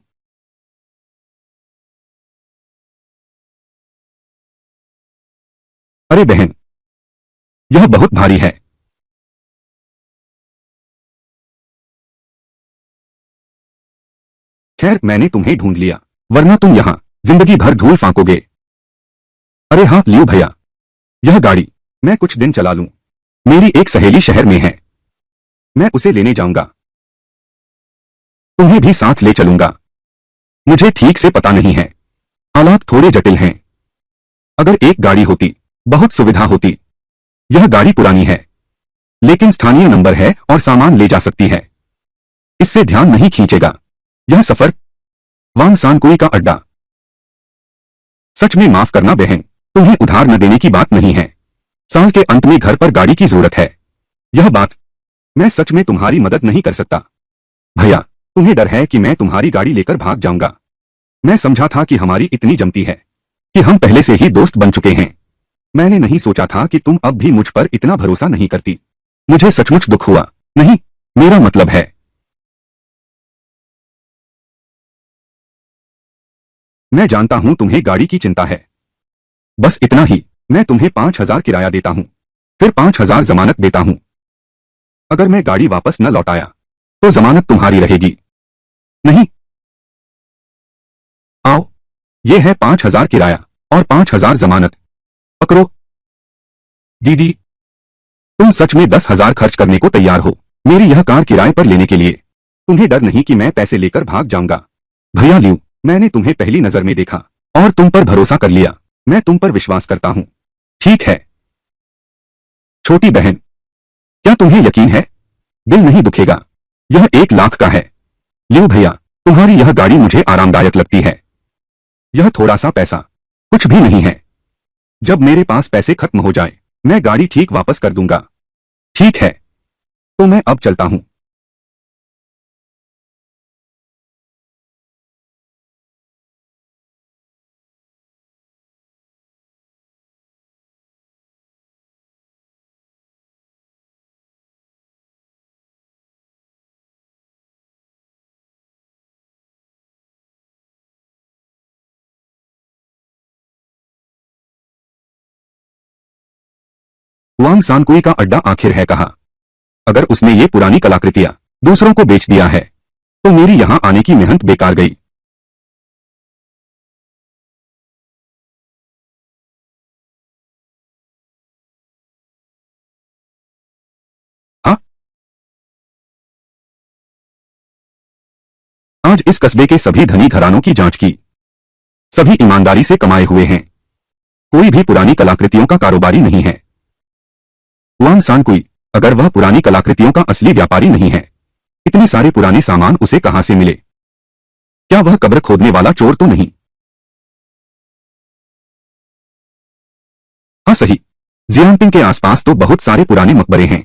अरे बहन, यह बहुत भारी है। खैर, मैंने तुम्हें ढूंढ लिया, वरना तुम यहां जिंदगी भर धूल फांकोगे। अरे हाँ लियू भैया, यह गाड़ी मैं कुछ दिन चला लूं। मेरी एक सहेली शहर में है, मैं उसे लेने जाऊंगा। तुम्हें भी साथ ले चलूंगा। मुझे ठीक से पता नहीं है, हालात थोड़े जटिल हैं। अगर एक गाड़ी होती, बहुत सुविधा होती। यह गाड़ी पुरानी है, लेकिन स्थानीय नंबर है और सामान ले जा सकती है, इससे ध्यान नहीं खींचेगा। यह सफर वांग सांकुई का अड्डा। सच में माफ करना बहन, तुम्हें उधार न देने की बात नहीं है। साल के अंत में घर पर गाड़ी की जरूरत है। यह बात मैं सच में तुम्हारी मदद नहीं कर सकता। भैया, तुम्हें डर है कि मैं तुम्हारी गाड़ी लेकर भाग जाऊंगा। मैं समझा था कि हमारी इतनी जमती है कि हम पहले से ही दोस्त बन चुके हैं। मैंने नहीं सोचा था कि तुम अब भी मुझ पर इतना भरोसा नहीं करती। मुझे सचमुच दुख हुआ। नहीं, मेरा मतलब है, मैं जानता हूं तुम्हें गाड़ी की चिंता है। बस इतना ही, मैं तुम्हें 5,000 किराया देता हूं, फिर 5,000 जमानत देता हूं। अगर मैं गाड़ी वापस न लौटाया तो जमानत तुम्हारी रहेगी। नहीं, आओ, ये है 5,000 किराया और 5,000 जमानत। पकड़ो। दीदी, तुम सच में 10,000 खर्च करने को तैयार हो मेरी यह कार किराए पर लेने के लिए? तुम्हें डर नहीं कि मैं पैसे लेकर भाग जाऊंगा? भैया लियो, मैंने तुम्हें पहली नजर में देखा और तुम पर भरोसा कर लिया। मैं तुम पर विश्वास करता हूं। ठीक है छोटी बहन, क्या तुम्हें यकीन है? दिल नहीं दुखेगा। यह 1 लाख का है। लियो भैया, तुम्हारी यह गाड़ी मुझे आरामदायक लगती है। यह थोड़ा सा पैसा कुछ भी नहीं है। जब मेरे पास पैसे खत्म हो जाए, मैं गाड़ी ठीक वापस कर दूंगा। ठीक है, तो मैं अब चलता हूं। वांग सांकुई का अड्डा आखिर है कहा। अगर उसने ये पुरानी कलाकृतियां दूसरों को बेच दिया है, तो मेरी यहां आने की मेहनत बेकार गई। हाँ, आज इस कस्बे के सभी धनी घरानों की जांच की। सभी ईमानदारी से कमाए हुए हैं। कोई भी पुरानी कलाकृतियों का कारोबारी नहीं है। वांग सांकुई, अगर वह पुरानी कलाकृतियों का असली व्यापारी नहीं है, इतने सारे पुराने सामान उसे कहां से मिले? क्या वह कब्र खोदने वाला चोर तो नहीं? हाँ सही, जियांपिंग के आसपास तो बहुत सारे पुराने मकबरे हैं।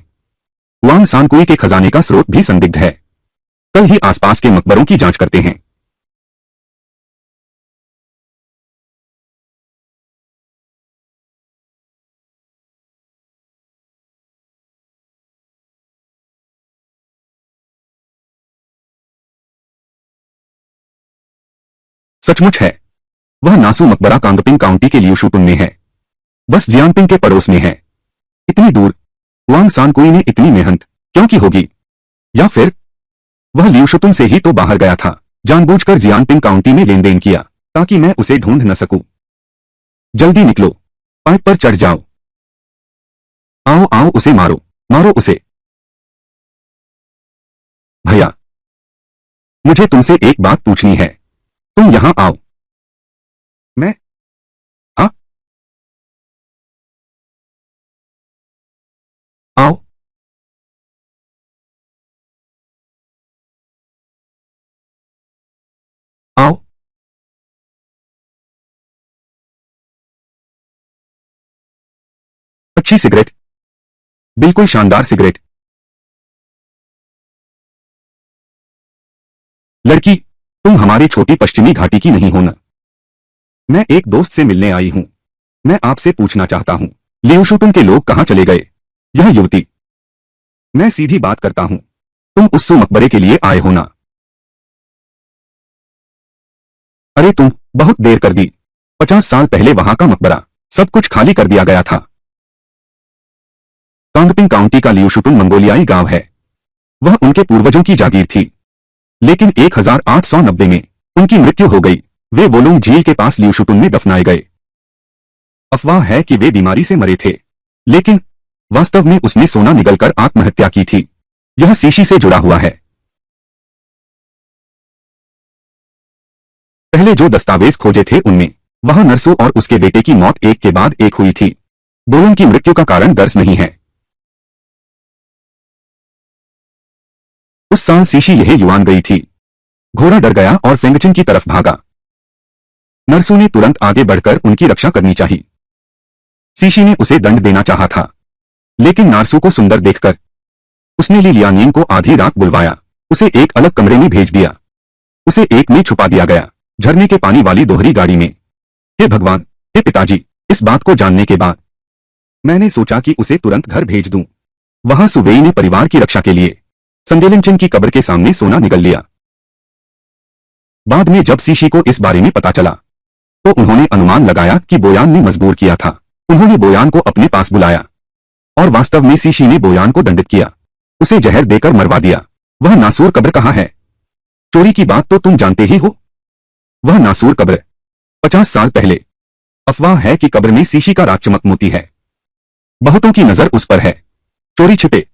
वांग सांकुई के खजाने का स्रोत भी संदिग्ध है। कल ही आसपास के मकबरों की जांच करते हैं। सचमुच है, वह नासू मकबरा कांगपिंग काउंटी के लियूशुटुन में है। बस जियांपिंग के पड़ोस में है। इतनी दूर वांग सांकुई ने इतनी मेहनत क्यों की होगी? या फिर वह लियूशुतुन से ही तो बाहर गया था, जानबूझकर जियांपिंग काउंटी में लेन देन किया ताकि मैं उसे ढूंढ न सकूं। जल्दी निकलो, पाइप पर चढ़ जाओ। आओ आओ, उसे मारो, मारो उसे। भैया, मुझे तुमसे एक बात पूछनी है। तुम यहां आओ। मैं? हाँ, आओ। आओ। अच्छी सिगरेट, बिल्कुल शानदार सिगरेट। लड़की, तुम हमारे छोटी पश्चिमी घाटी की नहीं हो न? मैं एक दोस्त से मिलने आई हूं। मैं आपसे पूछना चाहता हूं, लियूशुटुन के लोग कहां चले गए? यह युवती, मैं सीधी बात करता हूं, तुम उस मकबरे के लिए आए हो ना? अरे तुम बहुत देर कर दी। 50 साल पहले वहां का मकबरा सब कुछ खाली कर दिया गया था। कांगपिंग काउंटी का लियूशुटुन मंगोलियाई गांव है। वह उनके पूर्वजों की जागीर थी। लेकिन 1890 में उनकी मृत्यु हो गई। वे वोलुंग झील के पास लियूशुटुन में दफनाए गए। अफवाह है कि वे बीमारी से मरे थे, लेकिन वास्तव में उसने सोना निगलकर आत्महत्या की थी। यह सीशी से जुड़ा हुआ है। पहले जो दस्तावेज खोजे थे उनमें वहां नरसू और उसके बेटे की मौत एक के बाद एक हुई थी। बोलन की मृत्यु का कारण दर्ज नहीं है। उस साल सीशी यह युआन गई थी। घोड़ा डर गया और फेंगचिन की तरफ भागा। नरसू ने तुरंत आगे बढ़कर उनकी रक्षा करनी चाहिए। सीशी ने उसे दंड देना चाहा था, लेकिन नारसू को सुंदर देखकर उसने ली लियानियन को आधी रात बुलवाया। उसे एक अलग कमरे में भेज दिया। उसे एक में छुपा दिया गया, झरने के पानी वाली दोहरी गाड़ी में। हे भगवान, हे पिताजी, इस बात को जानने के बाद मैंने सोचा कि उसे तुरंत घर भेज दूं। वहां सुवेई ने परिवार की रक्षा के लिए संदेलिंगचन की कब्र के सामने सोना निगल लिया। बाद में जब सीशी को इस बारे में पता चला, तो उन्होंने अनुमान लगाया कि बोयान ने मजबूर किया था। उन्होंने बोयान को अपने पास बुलाया और वास्तव में सीशी ने बोयान को दंडित किया। उसे जहर देकर मरवा दिया। वह नासूर कब्र कहाँ है? चोरी की बात तो तुम जानते ही हो। वह नासूर कब्र 50 साल पहले। अफवाह है कि कब्र में सीशी का राग चमकमोती है। बहुतों की नजर उस पर है। चोरी छिपे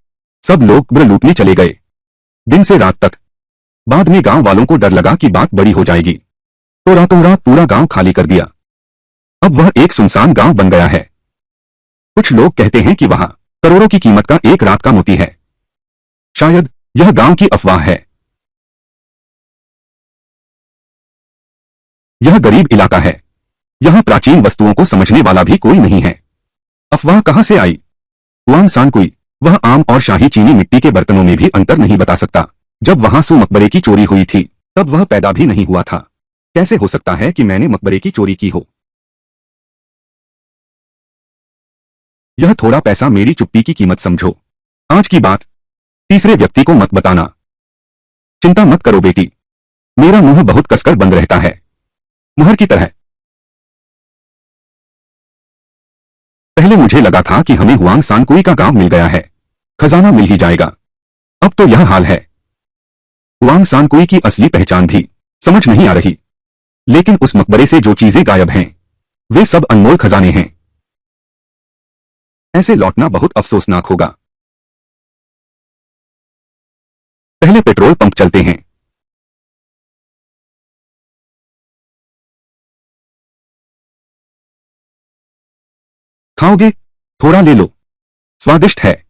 सब लोग कब्र लूटने चले गए। दिन से रात तक बाद में गांव वालों को डर लगा कि बात बड़ी हो जाएगी, तो रातों रात पूरा गांव खाली कर दिया। अब वह एक सुनसान गांव बन गया है। कुछ लोग कहते हैं कि वहां करोड़ों की कीमत का एक रात का मोती है। शायद यह गांव की अफवाह है। यह गरीब इलाका है। यहां प्राचीन वस्तुओं को समझने वाला भी कोई नहीं है। अफवाह कहां से आई? हुआंग सांकुई, वह आम और शाही चीनी मिट्टी के बर्तनों में भी अंतर नहीं बता सकता। जब वहां सू मकबरे की चोरी हुई थी तब वह पैदा भी नहीं हुआ था। कैसे हो सकता है कि मैंने मकबरे की चोरी की हो? यह थोड़ा पैसा मेरी चुप्पी की कीमत समझो। आज की बात तीसरे व्यक्ति को मत बताना। चिंता मत करो बेटी, मेरा मुंह बहुत कसकर बंद रहता है, मुहर की तरह। पहले मुझे लगा था कि हमें हुआंग सांकुई का गांव मिल गया है, खजाना मिल ही जाएगा। अब तो यह हाल है। हुआंग सांकुई की असली पहचान भी समझ नहीं आ रही। लेकिन उस मकबरे से जो चीजें गायब हैं वे सब अनमोल खजाने हैं। ऐसे लौटना बहुत अफसोसनाक होगा। पहले पेट्रोल पंप चलते हैं। खाओगे? थोड़ा ले लो, स्वादिष्ट है।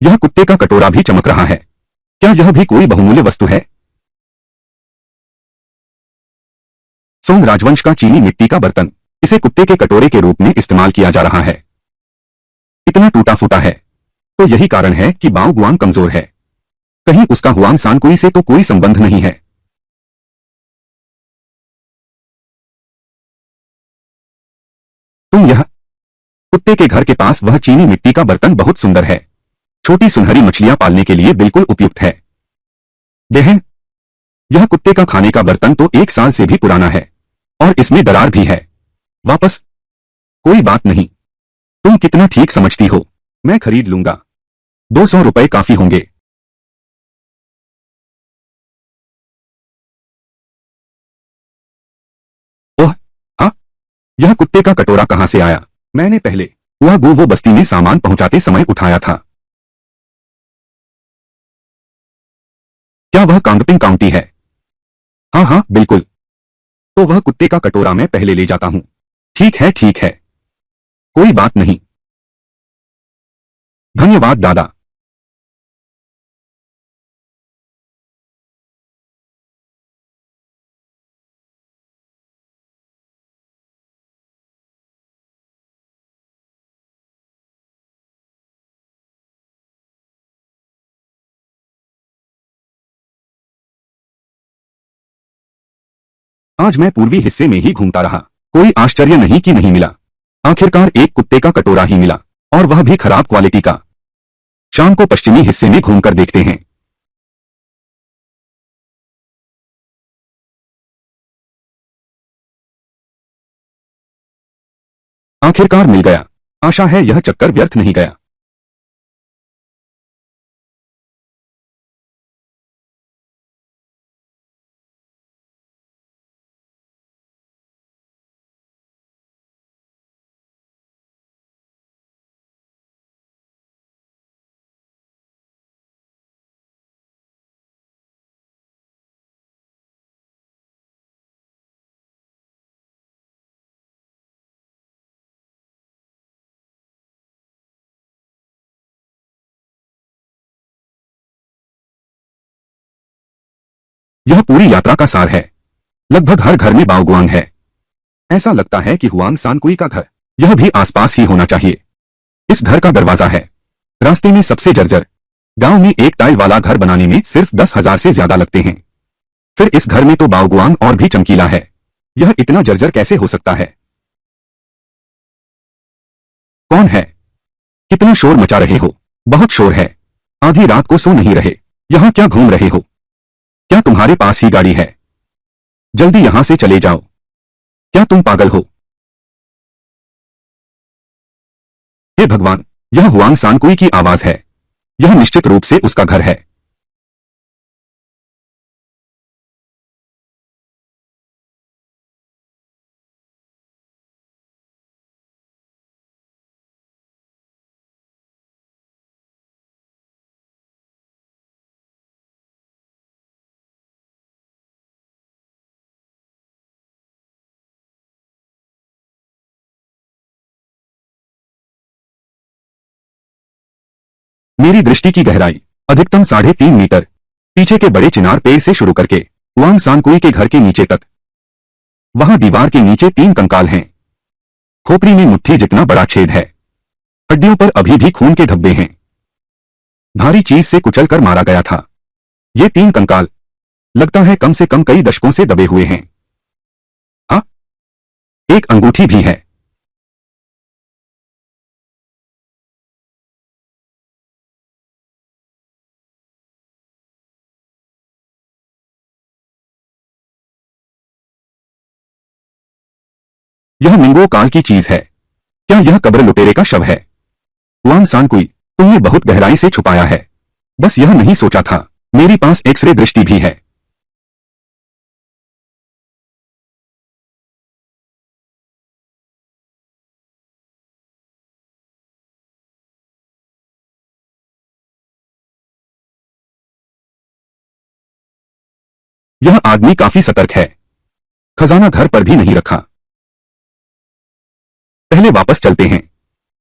यह कुत्ते का कटोरा भी चमक रहा है। क्या यह भी कोई बहुमूल्य वस्तु है? सोंग राजवंश का चीनी मिट्टी का बर्तन, इसे कुत्ते के कटोरे के रूप में इस्तेमाल किया जा रहा है। इतना टूटा फूटा है, तो यही कारण है कि बाओ गुआंग कमजोर है। कहीं उसका हुआंग सांकुई से तो कोई संबंध नहीं है। तुम यह कुत्ते के घर के पास वह चीनी मिट्टी का बर्तन बहुत सुंदर है। छोटी सुनहरी मछलियां पालने के लिए बिल्कुल उपयुक्त है। बहन, यह कुत्ते का खाने का बर्तन तो 1 साल से भी पुराना है और इसमें दरार भी है। वापस? कोई बात नहीं। तुम कितना ठीक समझती हो, मैं खरीद लूंगा। 200 रुपए काफी होंगे। ओह, हाँ, यह कुत्ते का कटोरा कहां से आया? मैंने पहले हुआ गु वो बस्ती में सामान पहुंचाते समय उठाया था। क्या वह कांगपिंग काउंटी है? हाँ हाँ बिल्कुल। तो वह कुत्ते का कटोरा मैं पहले ले जाता हूँ। ठीक है ठीक है, कोई बात नहीं। धन्यवाद दादा। आज मैं पूर्वी हिस्से में ही घूमता रहा। कोई आश्चर्य नहीं कि नहीं मिला। आखिरकार एक कुत्ते का कटोरा ही मिला, और वह भी खराब क्वालिटी का। शाम को पश्चिमी हिस्से में घूमकर देखते हैं। आखिरकार मिल गया। आशा है यह चक्कर व्यर्थ नहीं गया। यह पूरी यात्रा का सार है। लगभग हर घर में बाओगुआंग है। ऐसा लगता है कि हुआंग सांकुई का घर यह भी आसपास ही होना चाहिए। इस घर का दरवाजा है रास्ते में सबसे जर्जर। गांव में एक टाइल वाला घर बनाने में सिर्फ 10,000 से ज्यादा लगते हैं। फिर इस घर में तो बाओगुआंग और भी चमकीला है। यह इतना जर्जर कैसे हो सकता है? कौन है? कितना शोर मचा रहे हो? बहुत शोर है। आधी रात को सो नहीं रहे। यहाँ क्या घूम रहे हो? क्या तुम्हारे पास ही गाड़ी है? जल्दी यहां से चले जाओ। क्या तुम पागल हो? हे भगवान, यह हुआंग सांकुई की आवाज है। यह निश्चित रूप से उसका घर है। मेरी दृष्टि की गहराई अधिकतम 3.5 मीटर, पीछे के बड़े चिनार पेड़ से शुरू करके हुआंग सांकुई के घर के नीचे तक। वहां दीवार के नीचे 3 कंकाल हैं। खोपड़ी में मुट्ठी जितना बड़ा छेद है। हड्डियों पर अभी भी खून के धब्बे हैं। भारी चीज से कुचल कर मारा गया था। ये 3 कंकाल लगता है कम से कम कई दशकों से दबे हुए हैं। हाँ, एक अंगूठी भी है। यह मिंगो काल की चीज है। क्या यह कब्र लुटेरे का शव है? हुआंग सांकुई, तुमने बहुत गहराई से छुपाया है। बस यह नहीं सोचा था, मेरे पास एक्सरे दृष्टि भी है। यह आदमी काफी सतर्क है। खजाना घर पर भी नहीं रखा। पहले वापस चलते हैं।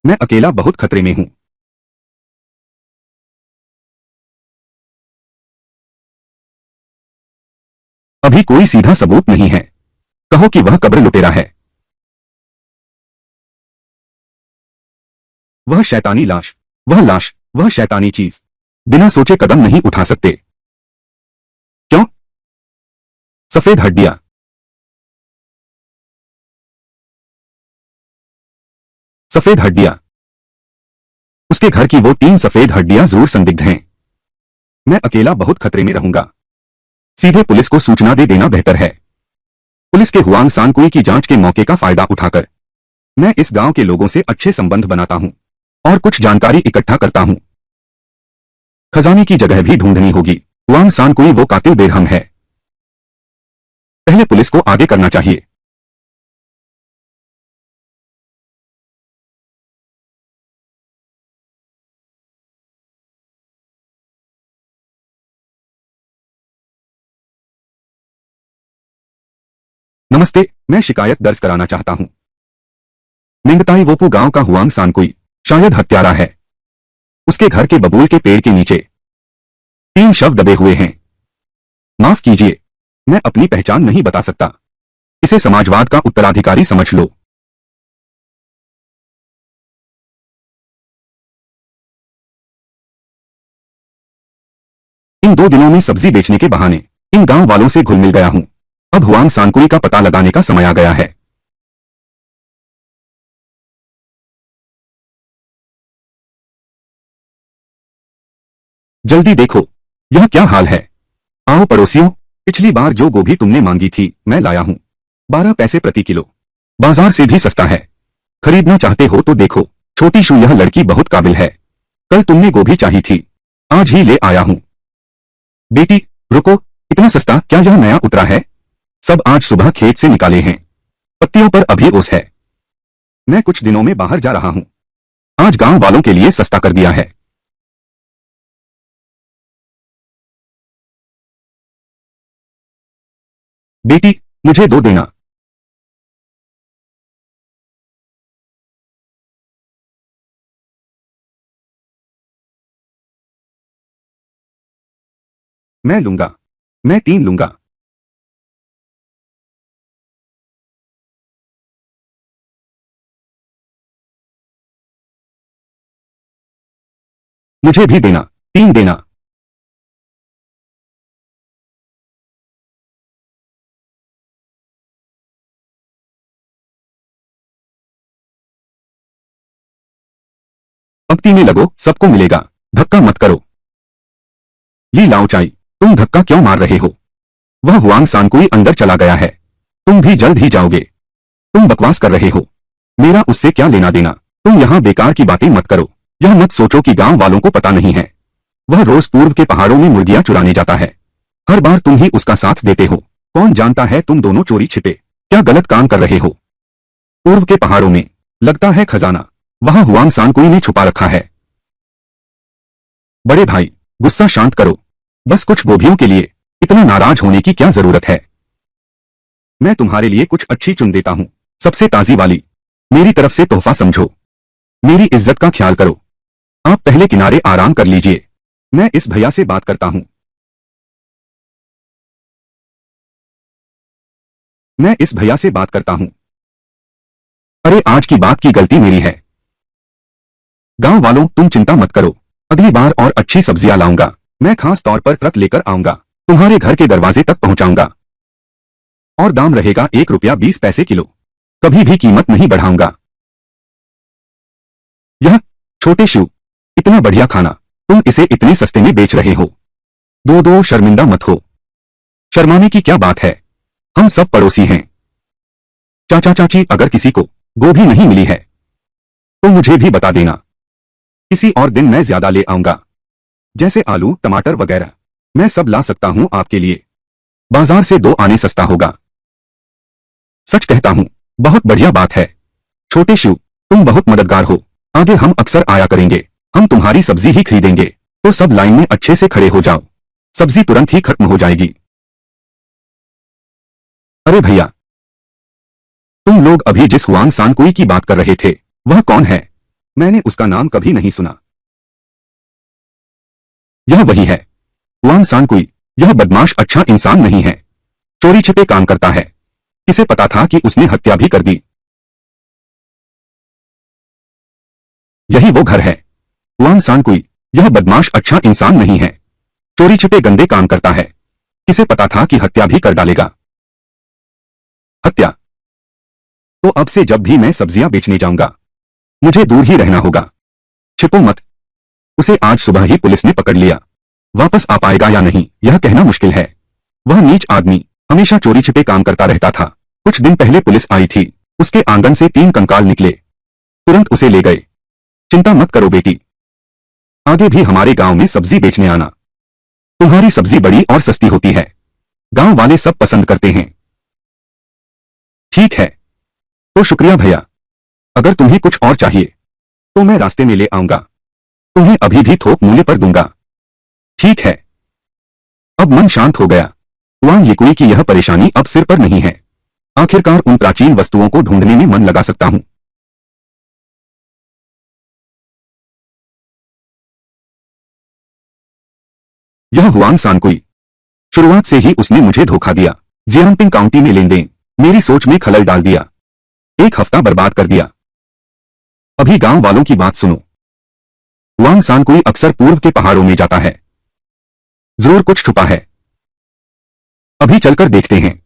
मैं अकेला बहुत खतरे में हूं। अभी कोई सीधा सबूत नहीं है। कहो कि वह कब्र लुटेरा है। वह शैतानी लाश, वह शैतानी चीज। बिना सोचे कदम नहीं उठा सकते। क्यों? सफेद हड्डियां। सफेद हड्डियां। उसके घर की वो 3 सफेद हड्डियां जरूर संदिग्ध हैं। मैं अकेला बहुत खतरे में रहूंगा। सीधे पुलिस को सूचना दे देना बेहतर है। पुलिस के हुआंग सांकुई की जांच के मौके का फायदा उठाकर मैं इस गांव के लोगों से अच्छे संबंध बनाता हूं और कुछ जानकारी इकट्ठा करता हूं। खजाने की जगह भी ढूंढनी होगी। हुआंग सांकुई वो कातिल बेरहम है। पहले पुलिस को आगे करना चाहिए। नमस्ते, मैं शिकायत दर्ज कराना चाहता हूं। निंगताई वोपू गांव का हुआंग सांकुई शायद हत्यारा है। उसके घर के बबूल के पेड़ के नीचे 3 शव दबे हुए हैं। माफ कीजिए, मैं अपनी पहचान नहीं बता सकता। इसे समाजवाद का उत्तराधिकारी समझ लो। इन 2 दिनों में सब्जी बेचने के बहाने इन गांव वालों से घुल मिल गया हूं। अब हुआंग सांकुई का पता लगाने का समय आ गया है। जल्दी देखो, यह क्या हाल है। आओ पड़ोसियों, पिछली बार जो गोभी तुमने मांगी थी मैं लाया हूं। 12 पैसे प्रति किलो। बाजार से भी सस्ता है। खरीदना चाहते हो तो देखो। छोटी शू, यह लड़की बहुत काबिल है। कल तुमने गोभी चाही थी, आज ही ले आया हूं। बेटी रुको, इतना सस्ता? क्या यह नया उतरा है? सब आज सुबह खेत से निकाले हैं। पत्तियों पर अभी ओस है। मैं कुछ दिनों में बाहर जा रहा हूं। आज गांव वालों के लिए सस्ता कर दिया है। बेटी, मुझे दो देना। मैं लूंगा। मैं 3 लूंगा। मुझे भी देना। 3 देना। पंक्ति में लगो, सबको मिलेगा। धक्का मत करो। ली लाओचाई, तुम धक्का क्यों मार रहे हो? वह हुआंग सांकुई अंदर चला गया है। तुम भी जल्द ही जाओगे। तुम बकवास कर रहे हो। मेरा उससे क्या लेना देना? तुम यहाँ बेकार की बातें मत करो। यह मत सोचो कि गांव वालों को पता नहीं है। वह रोज पूर्व के पहाड़ों में मुर्गियां चुराने जाता है। हर बार तुम ही उसका साथ देते हो। कौन जानता है तुम दोनों चोरी छिपे क्या गलत काम कर रहे हो। पूर्व के पहाड़ों में लगता है खजाना वहां हुआंग सांकुई ने छुपा रखा है। बड़े भाई, गुस्सा शांत करो। बस कुछ गोभियों के लिए इतना नाराज होने की क्या जरूरत है? मैं तुम्हारे लिए कुछ अच्छी चुन देता हूं, सबसे ताजी वाली। मेरी तरफ से तोहफा समझो। मेरी इज्जत का ख्याल करो। आप पहले किनारे आराम कर लीजिए, मैं इस भैया से बात करता हूं। मैं इस भैया से बात करता हूं। अरे आज की बात की गलती मेरी है। गांव वालों तुम चिंता मत करो, अगली बार और अच्छी सब्जियां लाऊंगा। मैं खास तौर पर ट्रक लेकर आऊंगा, तुम्हारे घर के दरवाजे तक पहुंचाऊंगा। और दाम रहेगा 1 रुपया 20 पैसे किलो, कभी भी कीमत नहीं बढ़ाऊंगा। यह छोटे शिव, इतना बढ़िया खाना तुम इसे इतने सस्ते में बेच रहे हो। दो दो शर्मिंदा मत हो। शर्माने की क्या बात है, हम सब पड़ोसी हैं। चाचा चाची अगर किसी को गोभी नहीं मिली है तो मुझे भी बता देना, किसी और दिन मैं ज्यादा ले आऊंगा, जैसे आलू टमाटर वगैरह। मैं सब ला सकता हूं आपके लिए, बाजार से 2 आने सस्ता होगा। सच कहता हूं, बहुत बढ़िया बात है। छोटे शिव तुम बहुत मददगार हो, आगे हम अक्सर आया करेंगे। हम तुम्हारी सब्जी ही खरीदेंगे, तो सब लाइन में अच्छे से खड़े हो जाओ, सब्जी तुरंत ही खत्म हो जाएगी। अरे भैया, तुम लोग अभी जिस हुआंग सांकुई की बात कर रहे थे वह कौन है? मैंने उसका नाम कभी नहीं सुना। यह वही है, हुआंग सांकुई। यह बदमाश अच्छा इंसान नहीं है, चोरी छिपे काम करता है। किसे पता था कि उसने हत्या भी कर दी। यही वो घर है, हुआंग सांकुई। यह बदमाश अच्छा इंसान नहीं है, चोरी छिपे गंदे काम करता है। किसे पता था कि हत्या भी कर डालेगा। हत्या? तो अब से जब भी मैं सब्जियां बेचने जाऊंगा मुझे दूर ही रहना होगा। छिपो मत। उसे आज सुबह ही पुलिस ने पकड़ लिया, वापस आ पाएगा या नहीं यह कहना मुश्किल है। वह नीच आदमी हमेशा चोरी छिपे काम करता रहता था। कुछ दिन पहले पुलिस आई थी, उसके आंगन से 3 कंकाल निकले, तुरंत उसे ले गए। चिंता मत करो बेटी, आगे भी हमारे गांव में सब्जी बेचने आना। तुम्हारी सब्जी बड़ी और सस्ती होती है, गांव वाले सब पसंद करते हैं। ठीक है, तो शुक्रिया भैया। अगर तुम्हें कुछ और चाहिए तो मैं रास्ते में ले आऊंगा, तुम्हें अभी भी थोक मूल्य पर दूंगा। ठीक है। अब मन शांत हो गया। वांग येकुई की यह परेशानी अब सिर पर नहीं है, आखिरकार उन प्राचीन वस्तुओं को ढूंढने में मन लगा सकता हूं। यह हुआंग सांकुई, शुरुआत से ही उसने मुझे धोखा दिया। जियांपिंग काउंटी में लेन देन मेरी सोच में खलल डाल दिया, 1 हफ्ता बर्बाद कर दिया। अभी गांव वालों की बात सुनो। हुआंग सांकुई अक्सर पूर्व के पहाड़ों में जाता है, जरूर कुछ छुपा है। अभी चलकर देखते हैं।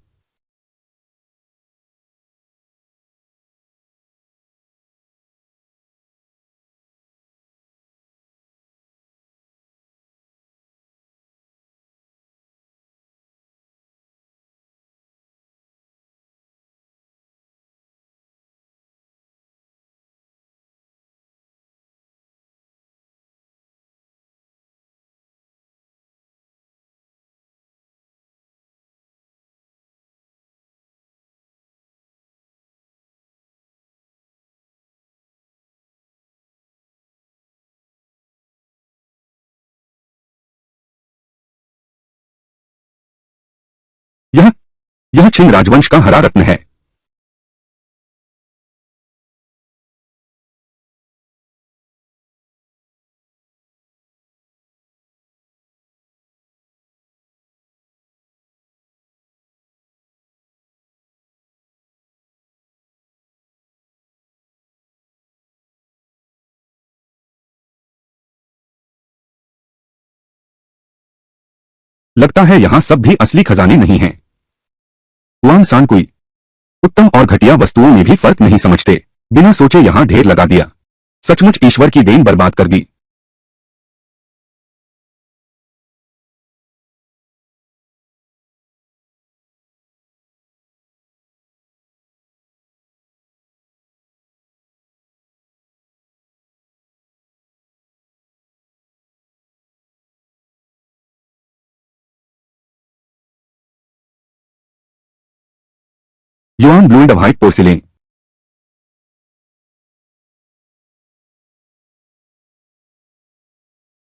यह यह छिंग राजवंश का हरा रत्न है। लगता है यहां सब भी असली खजाने नहीं हैं। हुआंग सांकुई उत्तम और घटिया वस्तुओं में भी फर्क नहीं समझते, बिना सोचे यहां ढेर लगा दिया। सचमुच ईश्वर की देन बर्बाद कर दी। Yuan blue and white porcelain.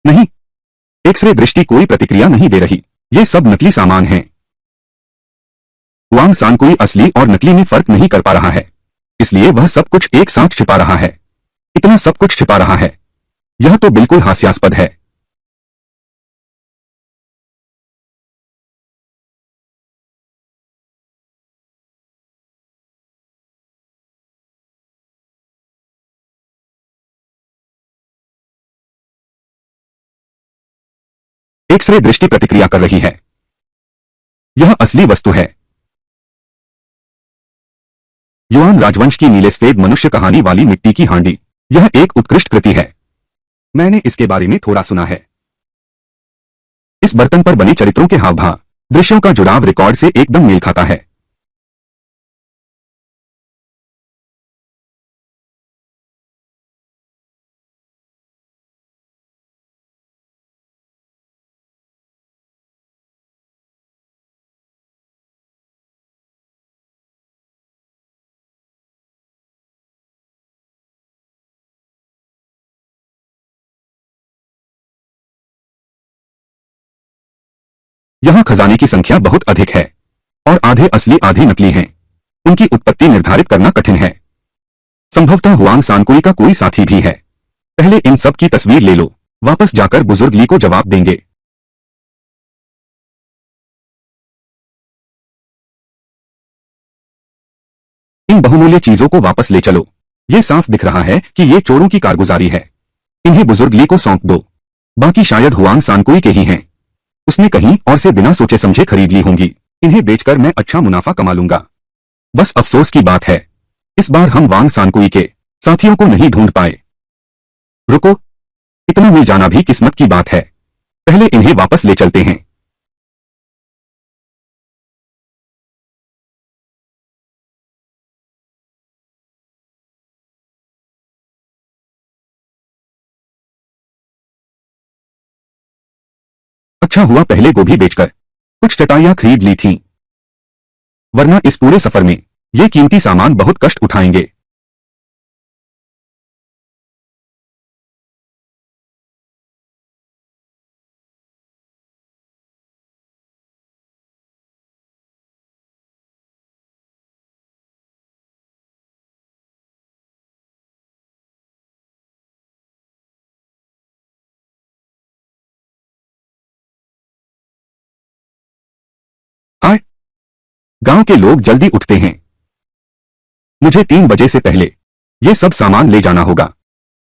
नहीं, एक्सरे दृष्टि कोई प्रतिक्रिया नहीं दे रही, ये सब नकली सामान हैं। हुआंग सांकुई असली और नकली में फर्क नहीं कर पा रहा है, इसलिए वह सब कुछ एक साथ छिपा रहा है। इतना सब कुछ छिपा रहा है, यह तो बिल्कुल हास्यास्पद है। एक्सरे दृष्टि प्रतिक्रिया कर रही है। यह असली वस्तु है। युआन राजवंश की नीले सफेद मनुष्य कहानी वाली मिट्टी की हांडी। यह एक उत्कृष्ट कृति है। मैंने इसके बारे में थोड़ा सुना है। इस बर्तन पर बने चरित्रों के हाव भाव, दृश्यों का जुड़ाव रिकॉर्ड से एकदम मेल खाता है। यहाँ खजाने की संख्या बहुत अधिक है और आधे असली आधे नकली हैं। उनकी उत्पत्ति निर्धारित करना कठिन है। संभवतः हुआंग सांकुई का कोई साथी भी है। पहले इन सब की तस्वीर ले लो, वापस जाकर बुजुर्ग ली को जवाब देंगे। इन बहुमूल्य चीजों को वापस ले चलो। ये साफ दिख रहा है कि ये चोरों की कारगुजारी है। इन्हें बुजुर्ग ली को सौंप दो। बाकी शायद हुआंग सांकुई के ही हैं। उसने कहीं और से बिना सोचे समझे खरीद ली होंगी। इन्हें बेचकर मैं अच्छा मुनाफा कमा लूंगा। बस अफसोस की बात है, इस बार हम वांग सांकुई के साथियों को नहीं ढूंढ पाए। रुको, इतना मिल जाना भी किस्मत की बात है। पहले इन्हें वापस ले चलते हैं। अच्छा हुआ पहले गोभी बेचकर कुछ चटाइयां खरीद ली थीं, वरना इस पूरे सफर में ये कीमती सामान बहुत कष्ट उठाएंगे। हाय, गांव के लोग जल्दी उठते हैं। मुझे 3 बजे से पहले ये सब सामान ले जाना होगा,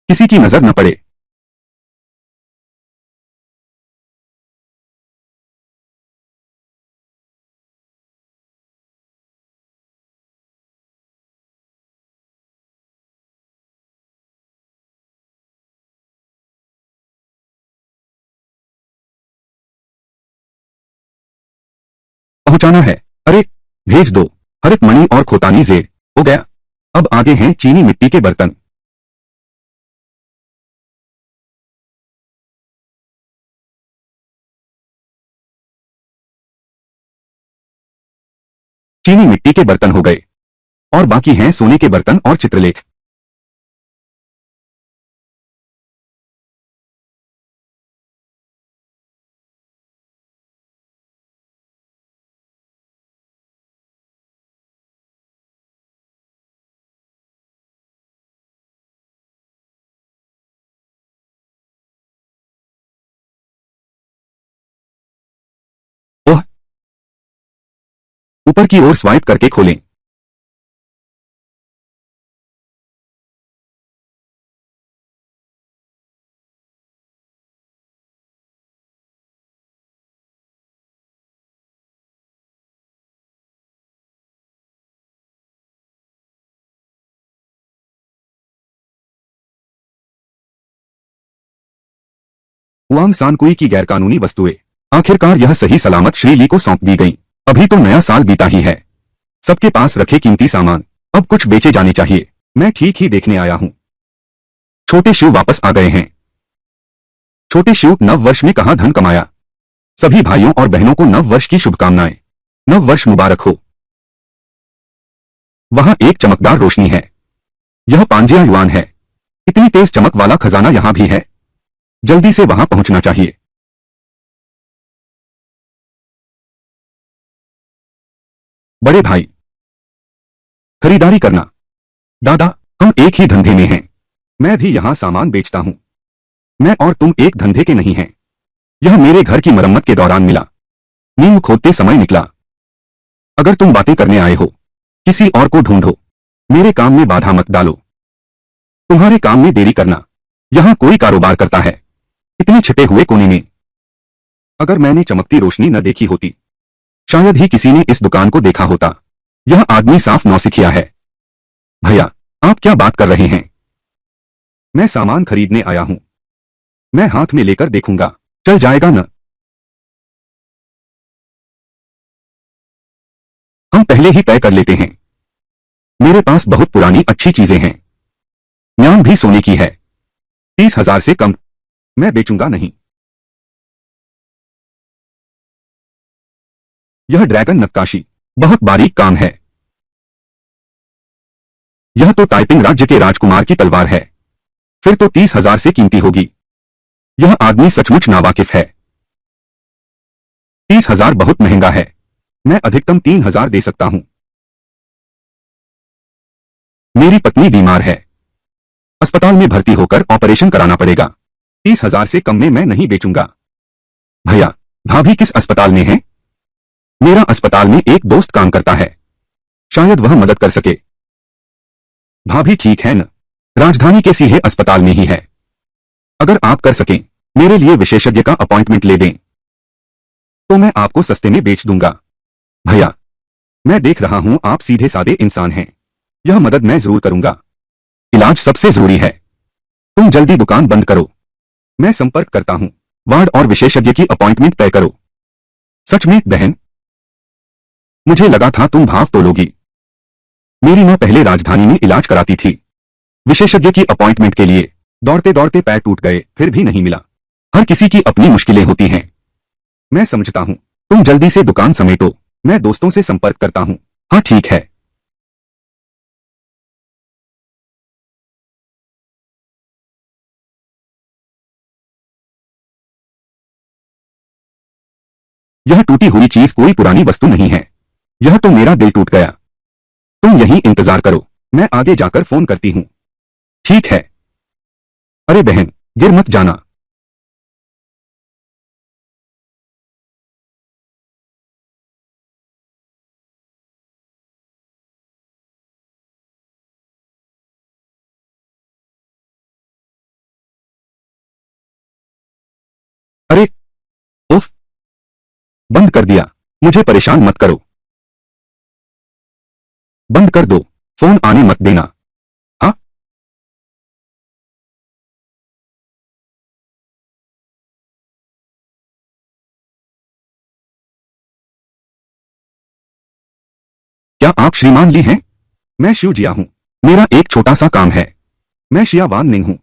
किसी की नजर न पड़े। पहुंचाना है। अरे, भेज दो। हरित मणि और खोतानी जेर हो गया। अब आगे हैं चीनी मिट्टी के बर्तन। चीनी मिट्टी के बर्तन हो गए और बाकी हैं सोने के बर्तन और चित्रलेख। ओह, ऊपर की ओर स्वाइप करके खोलें। हुआंग सांकुई की गैरकानूनी वस्तुएं आखिरकार यह सही सलामत श्री ली को सौंप दी गईं। अभी तो नया साल बीता ही है। सबके पास रखे कीमती सामान अब कुछ बेचे जाने चाहिए। मैं ठीक ही देखने आया हूं। छोटे शिव वापस आ गए हैं। छोटे शिव, नव वर्ष में कहां धन कमाया। सभी भाइयों और बहनों को नव वर्ष की शुभकामनाएं। नव वर्ष मुबारक हो। वहां एक चमकदार रोशनी है। यह पांजिया युआन है। इतनी तेज चमक वाला खजाना यहां भी है। जल्दी से वहां पहुंचना चाहिए। बड़े भाई, खरीदारी करना। दादा, हम एक ही धंधे में हैं। मैं भी यहां सामान बेचता हूं। मैं और तुम एक धंधे के नहीं हैं। यह मेरे घर की मरम्मत के दौरान मिला। नींव खोदते समय निकला। अगर तुम बातें करने आए हो, किसी और को ढूंढो। मेरे काम में बाधा मत डालो। तुम्हारे काम में देरी करना। यहां कोई कारोबार करता है, इतने छिपे हुए कोने में। अगर मैंने चमकती रोशनी न देखी होती, शायद ही किसी ने इस दुकान को देखा होता। यह आदमी साफ नौसिखिया है। भैया, आप क्या बात कर रहे हैं? मैं सामान खरीदने आया हूं। मैं हाथ में लेकर देखूंगा, चल जाएगा न? हम पहले ही तय कर लेते हैं। मेरे पास बहुत पुरानी अच्छी चीजें हैं। म्यान भी सोने की है। 30,000 से कम मैं बेचूंगा नहीं। यह ड्रैगन नक्काशी बहुत बारीक काम है। यह तो टाइपिंग राज्य के राजकुमार की तलवार है। फिर तो 30,000 से कीमती होगी। यह आदमी सचमुच नावाकिफ है। 30,000 बहुत महंगा है। मैं अधिकतम 3,000 दे सकता हूं। मेरी पत्नी बीमार है। अस्पताल में भर्ती होकर ऑपरेशन कराना पड़ेगा। 30,000 से कम में मैं नहीं बेचूंगा। भैया, भाभी किस अस्पताल में है? मेरा अस्पताल में एक दोस्त काम करता है, शायद वह मदद कर सके। भाभी ठीक है न? राजधानी के सीहे अस्पताल में ही है। अगर आप कर सकें, मेरे लिए विशेषज्ञ का अपॉइंटमेंट ले दें, तो मैं आपको सस्ते में बेच दूंगा। भैया, मैं देख रहा हूं आप सीधे सादे इंसान हैं। यह मदद मैं जरूर करूंगा। इलाज सबसे जरूरी है। तुम जल्दी दुकान बंद करो। मैं संपर्क करता हूं। वार्ड और विशेषज्ञ की अपॉइंटमेंट तय करो। सच में बहन, मुझे लगा था तुम भाव तोलोगी। मेरी मां पहले राजधानी में इलाज कराती थी। विशेषज्ञ की अपॉइंटमेंट के लिए दौड़ते दौड़ते पैर टूट गए, फिर भी नहीं मिला। हर किसी की अपनी मुश्किलें होती हैं। मैं समझता हूं। तुम जल्दी से दुकान समेटो। मैं दोस्तों से संपर्क करता हूं। हाँ ठीक है। यह टूटी हुई चीज कोई पुरानी वस्तु नहीं है। यह तो मेरा दिल टूट गया। तुम यहीं इंतजार करो, मैं आगे जाकर फोन करती हूं। ठीक है। अरे बहन, गिर मत जाना। अरे उफ, बंद कर दिया। मुझे परेशान मत करो। बंद कर दो। फोन आने मत देना। हाँ, क्या आप श्रीमान ली हैं? मैं शिव जिया हूं। मेरा एक छोटा सा काम है। मैं शिया वान निंग हूं।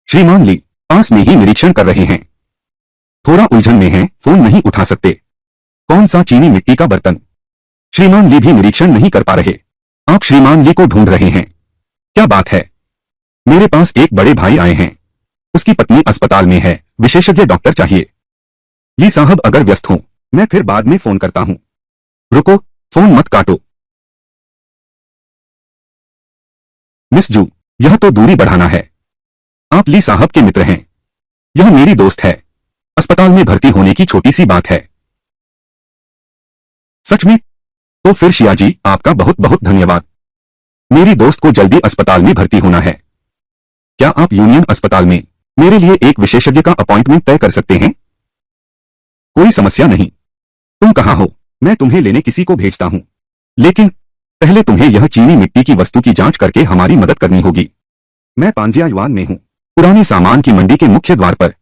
श्रीमान ली पास में ही निरीक्षण कर रहे हैं। थोड़ा उलझन में हैं, फोन नहीं उठा सकते। कौन सा चीनी मिट्टी का बर्तन? श्रीमान ली भी निरीक्षण नहीं कर पा रहे। आप श्रीमान ली को ढूंढ रहे हैं? क्या बात है। मेरे पास एक बड़े भाई आए हैं। उसकी पत्नी अस्पताल में है, विशेषज्ञ डॉक्टर चाहिए। ली साहब अगर व्यस्त हो, मैं फिर बाद में फोन करता हूं। रुको, फोन मत काटो। मिस जू, यह तो दूरी बढ़ाना है। आप ली साहब के मित्र हैं। यह मेरी दोस्त है। अस्पताल में भर्ती होने की छोटी सी बात है। सच में? तो फिर शिया जी, आपका बहुत बहुत धन्यवाद। मेरी दोस्त को जल्दी अस्पताल में भर्ती होना है। क्या आप यूनियन अस्पताल में मेरे लिए एक विशेषज्ञ का अपॉइंटमेंट तय कर सकते हैं? कोई समस्या नहीं। तुम कहां हो? मैं तुम्हें लेने किसी को भेजता हूं। लेकिन पहले तुम्हें यह चीनी मिट्टी की वस्तु की जांच करके हमारी मदद करनी होगी। मैं पांजिया युआन में हूं, पुराने सामान की मंडी के मुख्य द्वार पर।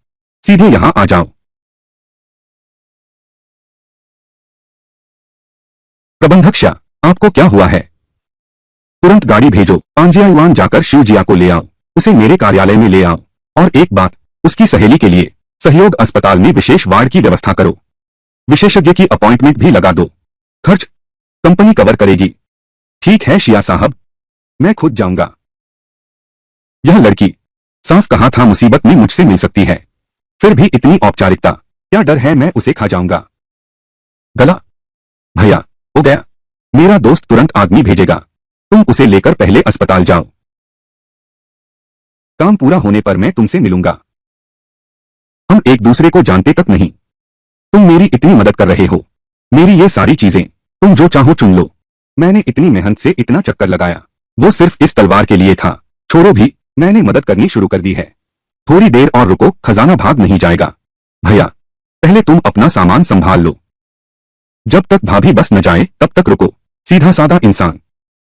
सीधे यहां आ जाओ। प्रबंधक शाह, आपको क्या हुआ है? तुरंत गाड़ी भेजो। पांजिया युआन जाकर शिवजिया को ले आओ। उसे मेरे कार्यालय में ले आओ। और एक बात, उसकी सहेली के लिए सहयोग अस्पताल में विशेष वार्ड की व्यवस्था करो। विशेषज्ञ की अपॉइंटमेंट भी लगा दो। खर्च कंपनी कवर करेगी। ठीक है शिया साहब, मैं खुद जाऊंगा। यह लड़की, साफ कहा था मुसीबत में मुझसे मिल सकती है, फिर भी इतनी औपचारिकता। क्या डर है मैं उसे खा जाऊंगा। गला। भैया, हो गया। मेरा दोस्त तुरंत आदमी भेजेगा। तुम उसे लेकर पहले अस्पताल जाओ। काम पूरा होने पर मैं तुमसे मिलूंगा। हम एक दूसरे को जानते तक नहीं। तुम मेरी इतनी मदद कर रहे हो, मेरी ये सारी चीजें, तुम जो चाहो चुन लो। मैंने इतनी मेहनत से इतना चक्कर लगाया, वो सिर्फ इस तलवार के लिए था। छोड़ो भी, मैंने मदद करनी शुरू कर दी है। थोड़ी देर और रुको, खजाना भाग नहीं जाएगा। भैया, पहले तुम अपना सामान संभाल लो। जब तक भाभी बस न जाए तब तक रुको। सीधा साधा इंसान,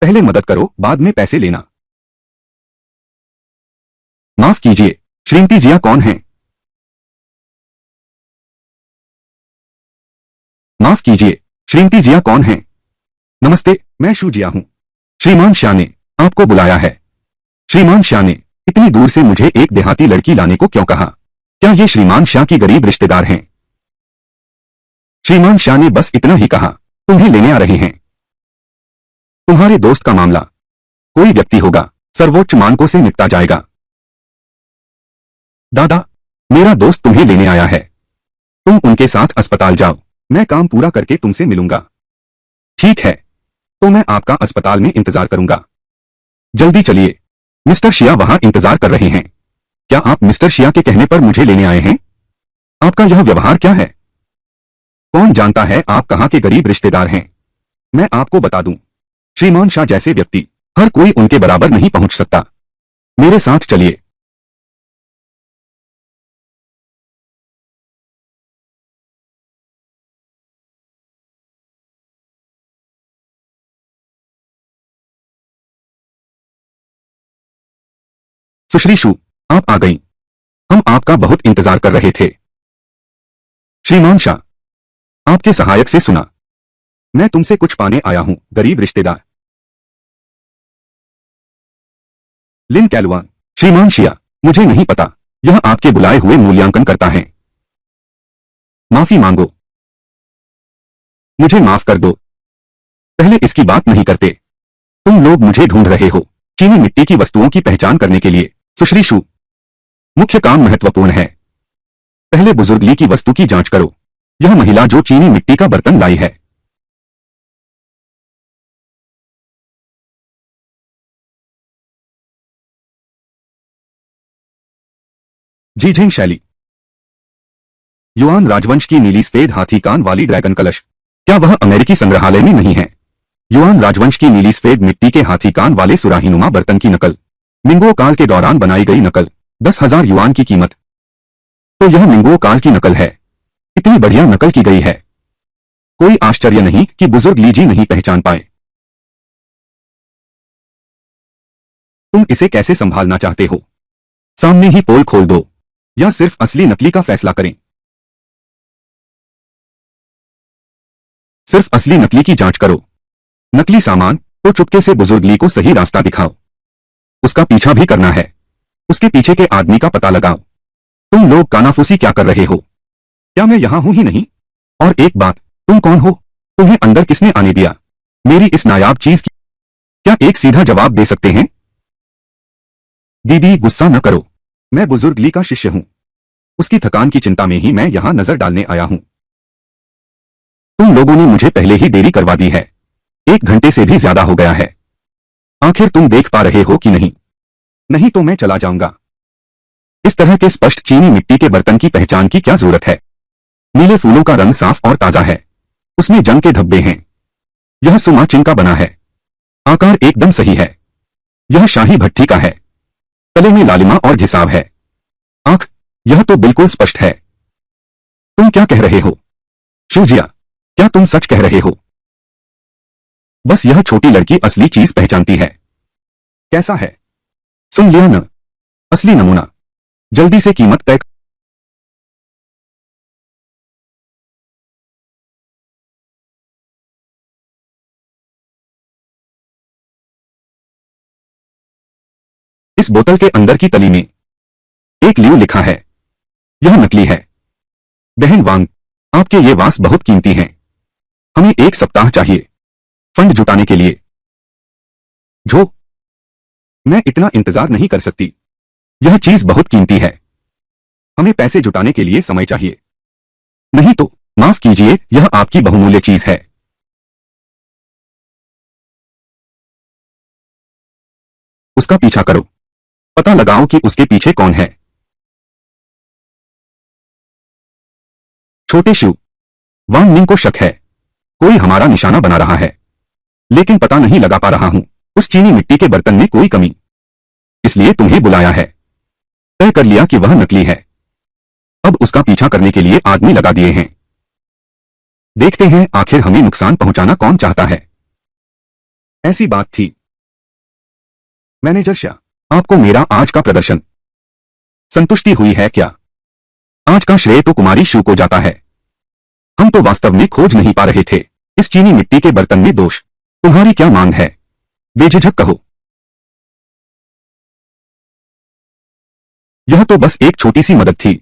पहले मदद करो, बाद में पैसे लेना। माफ कीजिए, श्रीमती जिया कौन है? माफ कीजिए, श्रीमती जिया कौन है? नमस्ते, मैं शू जिया हूं। श्रीमान शाह ने आपको बुलाया है। श्रीमान शाह ने इतनी दूर से मुझे एक देहाती लड़की लाने को क्यों कहा? क्या ये श्रीमान शाह की गरीब रिश्तेदार हैं? श्रीमान शाह ने बस इतना ही कहा, तुम्हें लेने आ रहे हैं। तुम्हारे दोस्त का मामला कोई व्यक्ति होगा, सर्वोच्च मानकों से निपटा जाएगा। दादा, मेरा दोस्त तुम्हें लेने आया है। तुम उनके साथ अस्पताल जाओ, मैं काम पूरा करके तुमसे मिलूंगा। ठीक है, तो मैं आपका अस्पताल में इंतजार करूंगा। जल्दी चलिए, मिस्टर शिया वहां इंतजार कर रहे हैं। क्या आप मिस्टर शिया के कहने पर मुझे लेने आए हैं? आपका यह व्यवहार क्या है? कौन जानता है आप कहां के गरीब रिश्तेदार हैं? मैं आपको बता दूं, श्रीमान शाह जैसे व्यक्ति हर कोई उनके बराबर नहीं पहुंच सकता। मेरे साथ चलिए। सुश्री शू, आप आ गईं। हम आपका बहुत इंतजार कर रहे थे। श्रीमान शाह, आपके सहायक से सुना, मैं तुमसे कुछ पाने आया हूं, गरीब रिश्तेदार। लिन कैलवान, श्रीमान शिया, मुझे नहीं पता, यह आपके बुलाए हुए मूल्यांकन करता है। माफी मांगो, मुझे माफ कर दो। पहले इसकी बात नहीं करते। तुम लोग मुझे ढूंढ रहे हो, चीनी मिट्टी की वस्तुओं की पहचान करने के लिए। सुश्री शू, मुख्य काम महत्वपूर्ण है। पहले बुजुर्ग ली की वस्तु की जांच करो। यह महिला जो चीनी मिट्टी का बर्तन लाई है। जीझेंग शैली, युआन राजवंश की नीली सफेद हाथी कान वाली ड्रैगन कलश। क्या वह अमेरिकी संग्रहालय में नहीं है? युआन राजवंश की नीली सफेद मिट्टी के हाथी कान वाले सुराहीनुमा बर्तन की नकल, मिंगो काल के दौरान बनाई गई नकल, 10,000 युआन की कीमत। तो यह मिंगो काल की नकल है। इतनी बढ़िया नकल की गई है, कोई आश्चर्य नहीं कि बुजुर्ग लीजी नहीं पहचान पाए। तुम इसे कैसे संभालना चाहते हो? सामने ही पोल खोल दो, या सिर्फ असली नकली का फैसला करें? सिर्फ असली नकली की जांच करो। नकली सामान तो चुपके से बुजुर्ग ली को सही रास्ता दिखाओ। उसका पीछा भी करना है, उसके पीछे के आदमी का पता लगाओ। तुम लोग कानाफूसी क्या कर रहे हो? क्या मैं यहां हूं ही नहीं? और एक बात, तुम कौन हो? तुम्हें अंदर किसने आने दिया? मेरी इस नायाब चीज की क्या एक सीधा जवाब दे सकते हैं? दीदी गुस्सा न करो, मैं बुजुर्ग ली का शिष्य हूं। उसकी थकान की चिंता में ही मैं यहां नजर डालने आया हूं। तुम लोगों ने मुझे पहले ही देरी करवा दी है, 1 घंटे से भी ज्यादा हो गया है। आखिर तुम देख पा रहे हो कि नहीं? नहीं तो मैं चला जाऊंगा। इस तरह के स्पष्ट चीनी मिट्टी के बर्तन की पहचान की क्या जरूरत है? नीले फूलों का रंग साफ और ताजा है, उसमें जंग के धब्बे हैं। यह सुमा चिन का बना है, आकार एकदम सही है। यह शाही भट्ठी का है, तले में लालिमा और घिसाव है। आंख, यह तो बिल्कुल स्पष्ट है। तुम क्या कह रहे हो? शिवजिया, क्या तुम सच कह रहे हो? बस यह छोटी लड़की असली चीज पहचानती है। कैसा है? सुन लिया न, असली नमूना। जल्दी से कीमत तय। इस बोतल के अंदर की तली में एक लियू लिखा है। यह नकली है। बहन वांग, आपके ये वास बहुत कीमती हैं। हमें 1 सप्ताह चाहिए फंड जुटाने के लिए। जो मैं इतना इंतजार नहीं कर सकती। यह चीज बहुत कीमती है। हमें पैसे जुटाने के लिए समय चाहिए। नहीं तो माफ कीजिए, यह आपकी बहुमूल्य चीज है। उसका पीछा करो, पता लगाओ कि उसके पीछे कौन है। छोटे शिव, वांग निंग को शक है कोई हमारा निशाना बना रहा है, लेकिन पता नहीं लगा पा रहा हूं उस चीनी मिट्टी के बर्तन में कोई कमी, इसलिए तुम्हें बुलाया है। तय कर लिया कि वह नकली है, अब उसका पीछा करने के लिए आदमी लगा दिए हैं। देखते हैं आखिर हमें नुकसान पहुंचाना कौन चाहता है। ऐसी बात थी। मैनेजर शाह, आपको मेरा आज का प्रदर्शन संतुष्टि हुई है क्या? आज का श्रेय तो कुमारी शिव को जाता है। हम तो वास्तव में खोज नहीं पा रहे थे इस चीनी मिट्टी के बर्तन में दोष। तुम्हारी क्या मांग है? बेझिझक कहो। यह तो बस एक छोटी सी मदद थी।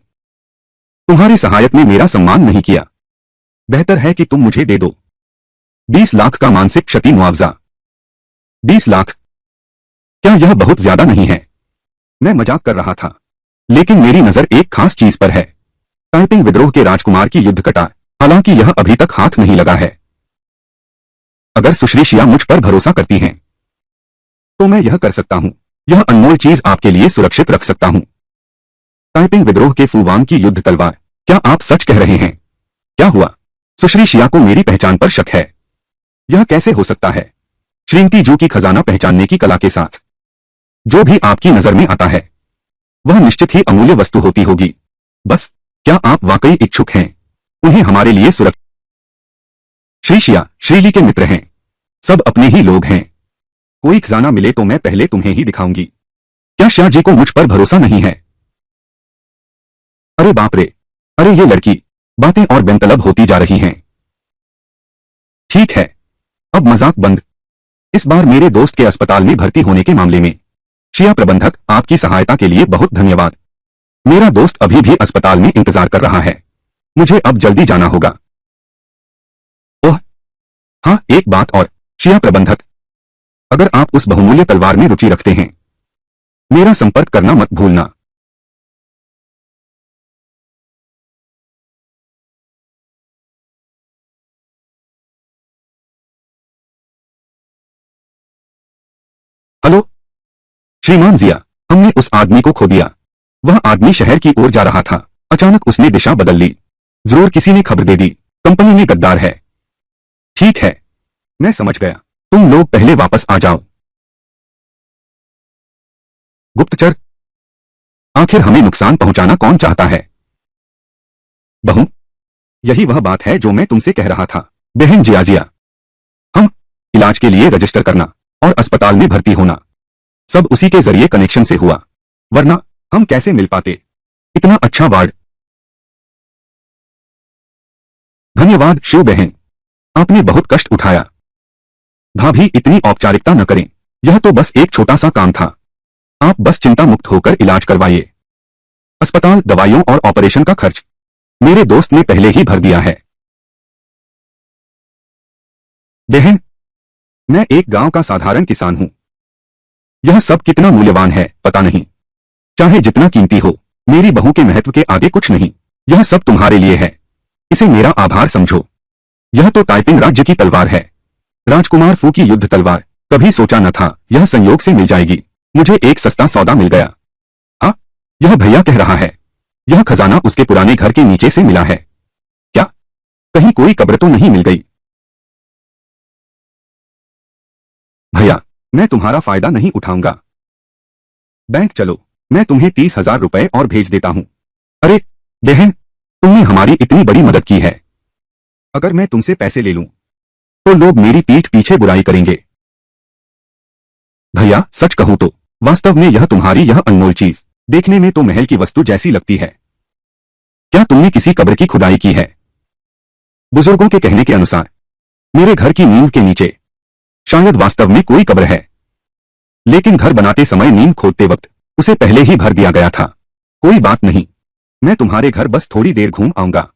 तुम्हारे सहायक ने मेरा सम्मान नहीं किया। बेहतर है कि तुम मुझे दे दो 20 लाख का मानसिक क्षति मुआवजा। 20 लाख? क्या यह बहुत ज्यादा नहीं है? मैं मजाक कर रहा था, लेकिन मेरी नजर एक खास चीज पर है। टाइपिंग विद्रोह के राजकुमार की युद्ध कटार, हालांकि यह अभी तक हाथ नहीं लगा है। अगर सुश्री शिया मुझ पर भरोसा करती हैं, तो मैं यह कर सकता हूं। यह अनमोल चीज आपके लिए सुरक्षित रख सकता हूं। टाइपिंग विद्रोह के फुलवांग की युद्ध तलवार। क्या आप सच कह रहे हैं? क्या हुआ? सुश्री शिया को मेरी पहचान पर शक है। यह कैसे हो सकता है? श्रीमती जू की खजाना पहचानने की कला के साथ जो भी आपकी नजर में आता है वह निश्चित ही अमूल्य वस्तु होती होगी। बस, क्या आप वाकई इच्छुक हैं उन्हें हमारे लिए सुरक्षित? श्री शिया श्रीली के मित्र हैं, सब अपने ही लोग हैं। कोई खजाना मिले तो मैं पहले तुम्हें ही दिखाऊंगी। क्या शाह जी को मुझ पर भरोसा नहीं है? अरे बाप रे, अरे ये लड़की, बातें और बेनतलब होती जा रही हैं। ठीक है, अब मजाक बंद। इस बार मेरे दोस्त के अस्पताल में भर्ती होने के मामले में शिया प्रबंधक, आपकी सहायता के लिए बहुत धन्यवाद। मेरा दोस्त अभी भी अस्पताल में इंतजार कर रहा है। मुझे अब जल्दी जाना होगा। ओह हाँ, एक बात और शिया प्रबंधक, अगर आप उस बहुमूल्य तलवार में रुचि रखते हैं, मेरा संपर्क करना मत भूलना। हेलो श्रीमान जिया, हमने उस आदमी को खो दिया। वह आदमी शहर की ओर जा रहा था, अचानक उसने दिशा बदल ली। जरूर किसी ने खबर दे दी, कंपनी में गद्दार है। ठीक है, मैं समझ गया। तुम लोग पहले वापस आ जाओ। गुप्तचर, आखिर हमें नुकसान पहुंचाना कौन चाहता है? बहू, यही वह बात है जो मैं तुमसे कह रहा था। बहन जियाजिया, हम इलाज के लिए रजिस्टर करना और अस्पताल में भर्ती होना सब उसी के जरिए कनेक्शन से हुआ, वरना हम कैसे मिल पाते? इतना अच्छा वार्ड। धन्यवाद शिव बहन, आपने बहुत कष्ट उठाया। भाभी, इतनी औपचारिकता न करें, यह तो बस एक छोटा सा काम था। आप बस चिंता मुक्त होकर इलाज करवाइए। अस्पताल, दवाइयों और ऑपरेशन का खर्च मेरे दोस्त ने पहले ही भर दिया है। बहन, मैं एक गांव का साधारण किसान हूं। यह सब कितना मूल्यवान है पता नहीं। चाहे जितना कीमती हो, मेरी बहू के महत्व के आगे कुछ नहीं। यह सब तुम्हारे लिए है, इसे मेरा आभार समझो। यह तो टाइपिंग राज्य की तलवार है, राजकुमार फू की युद्ध तलवार। कभी सोचा न था यह संयोग से मिल जाएगी। मुझे एक सस्ता सौदा मिल गया। हाँ, यह भैया कह रहा है यह खजाना उसके पुराने घर के नीचे से मिला है। क्या कहीं कोई कब्र तो नहीं मिल गई? भैया, मैं तुम्हारा फायदा नहीं उठाऊंगा। बैंक चलो, मैं तुम्हें 30,000 रुपए और भेज देता हूं। अरे बहन, तुमने हमारी इतनी बड़ी मदद की है। अगर मैं तुमसे पैसे ले लूं, तो लोग मेरी पीठ पीछे बुराई करेंगे। भैया, सच कहूं तो वास्तव में यह तुम्हारी यह अनमोल चीज देखने में तो महल की वस्तु जैसी लगती है। क्या तुमने किसी कब्र की खुदाई की है? बुजुर्गों के कहने के अनुसार मेरे घर की नींव के नीचे शायद वास्तव में कोई कब्र है, लेकिन घर बनाते समय नींव खोदते वक्त उसे पहले ही भर दिया गया था। कोई बात नहीं, मैं तुम्हारे घर बस थोड़ी देर घूम आऊंगा।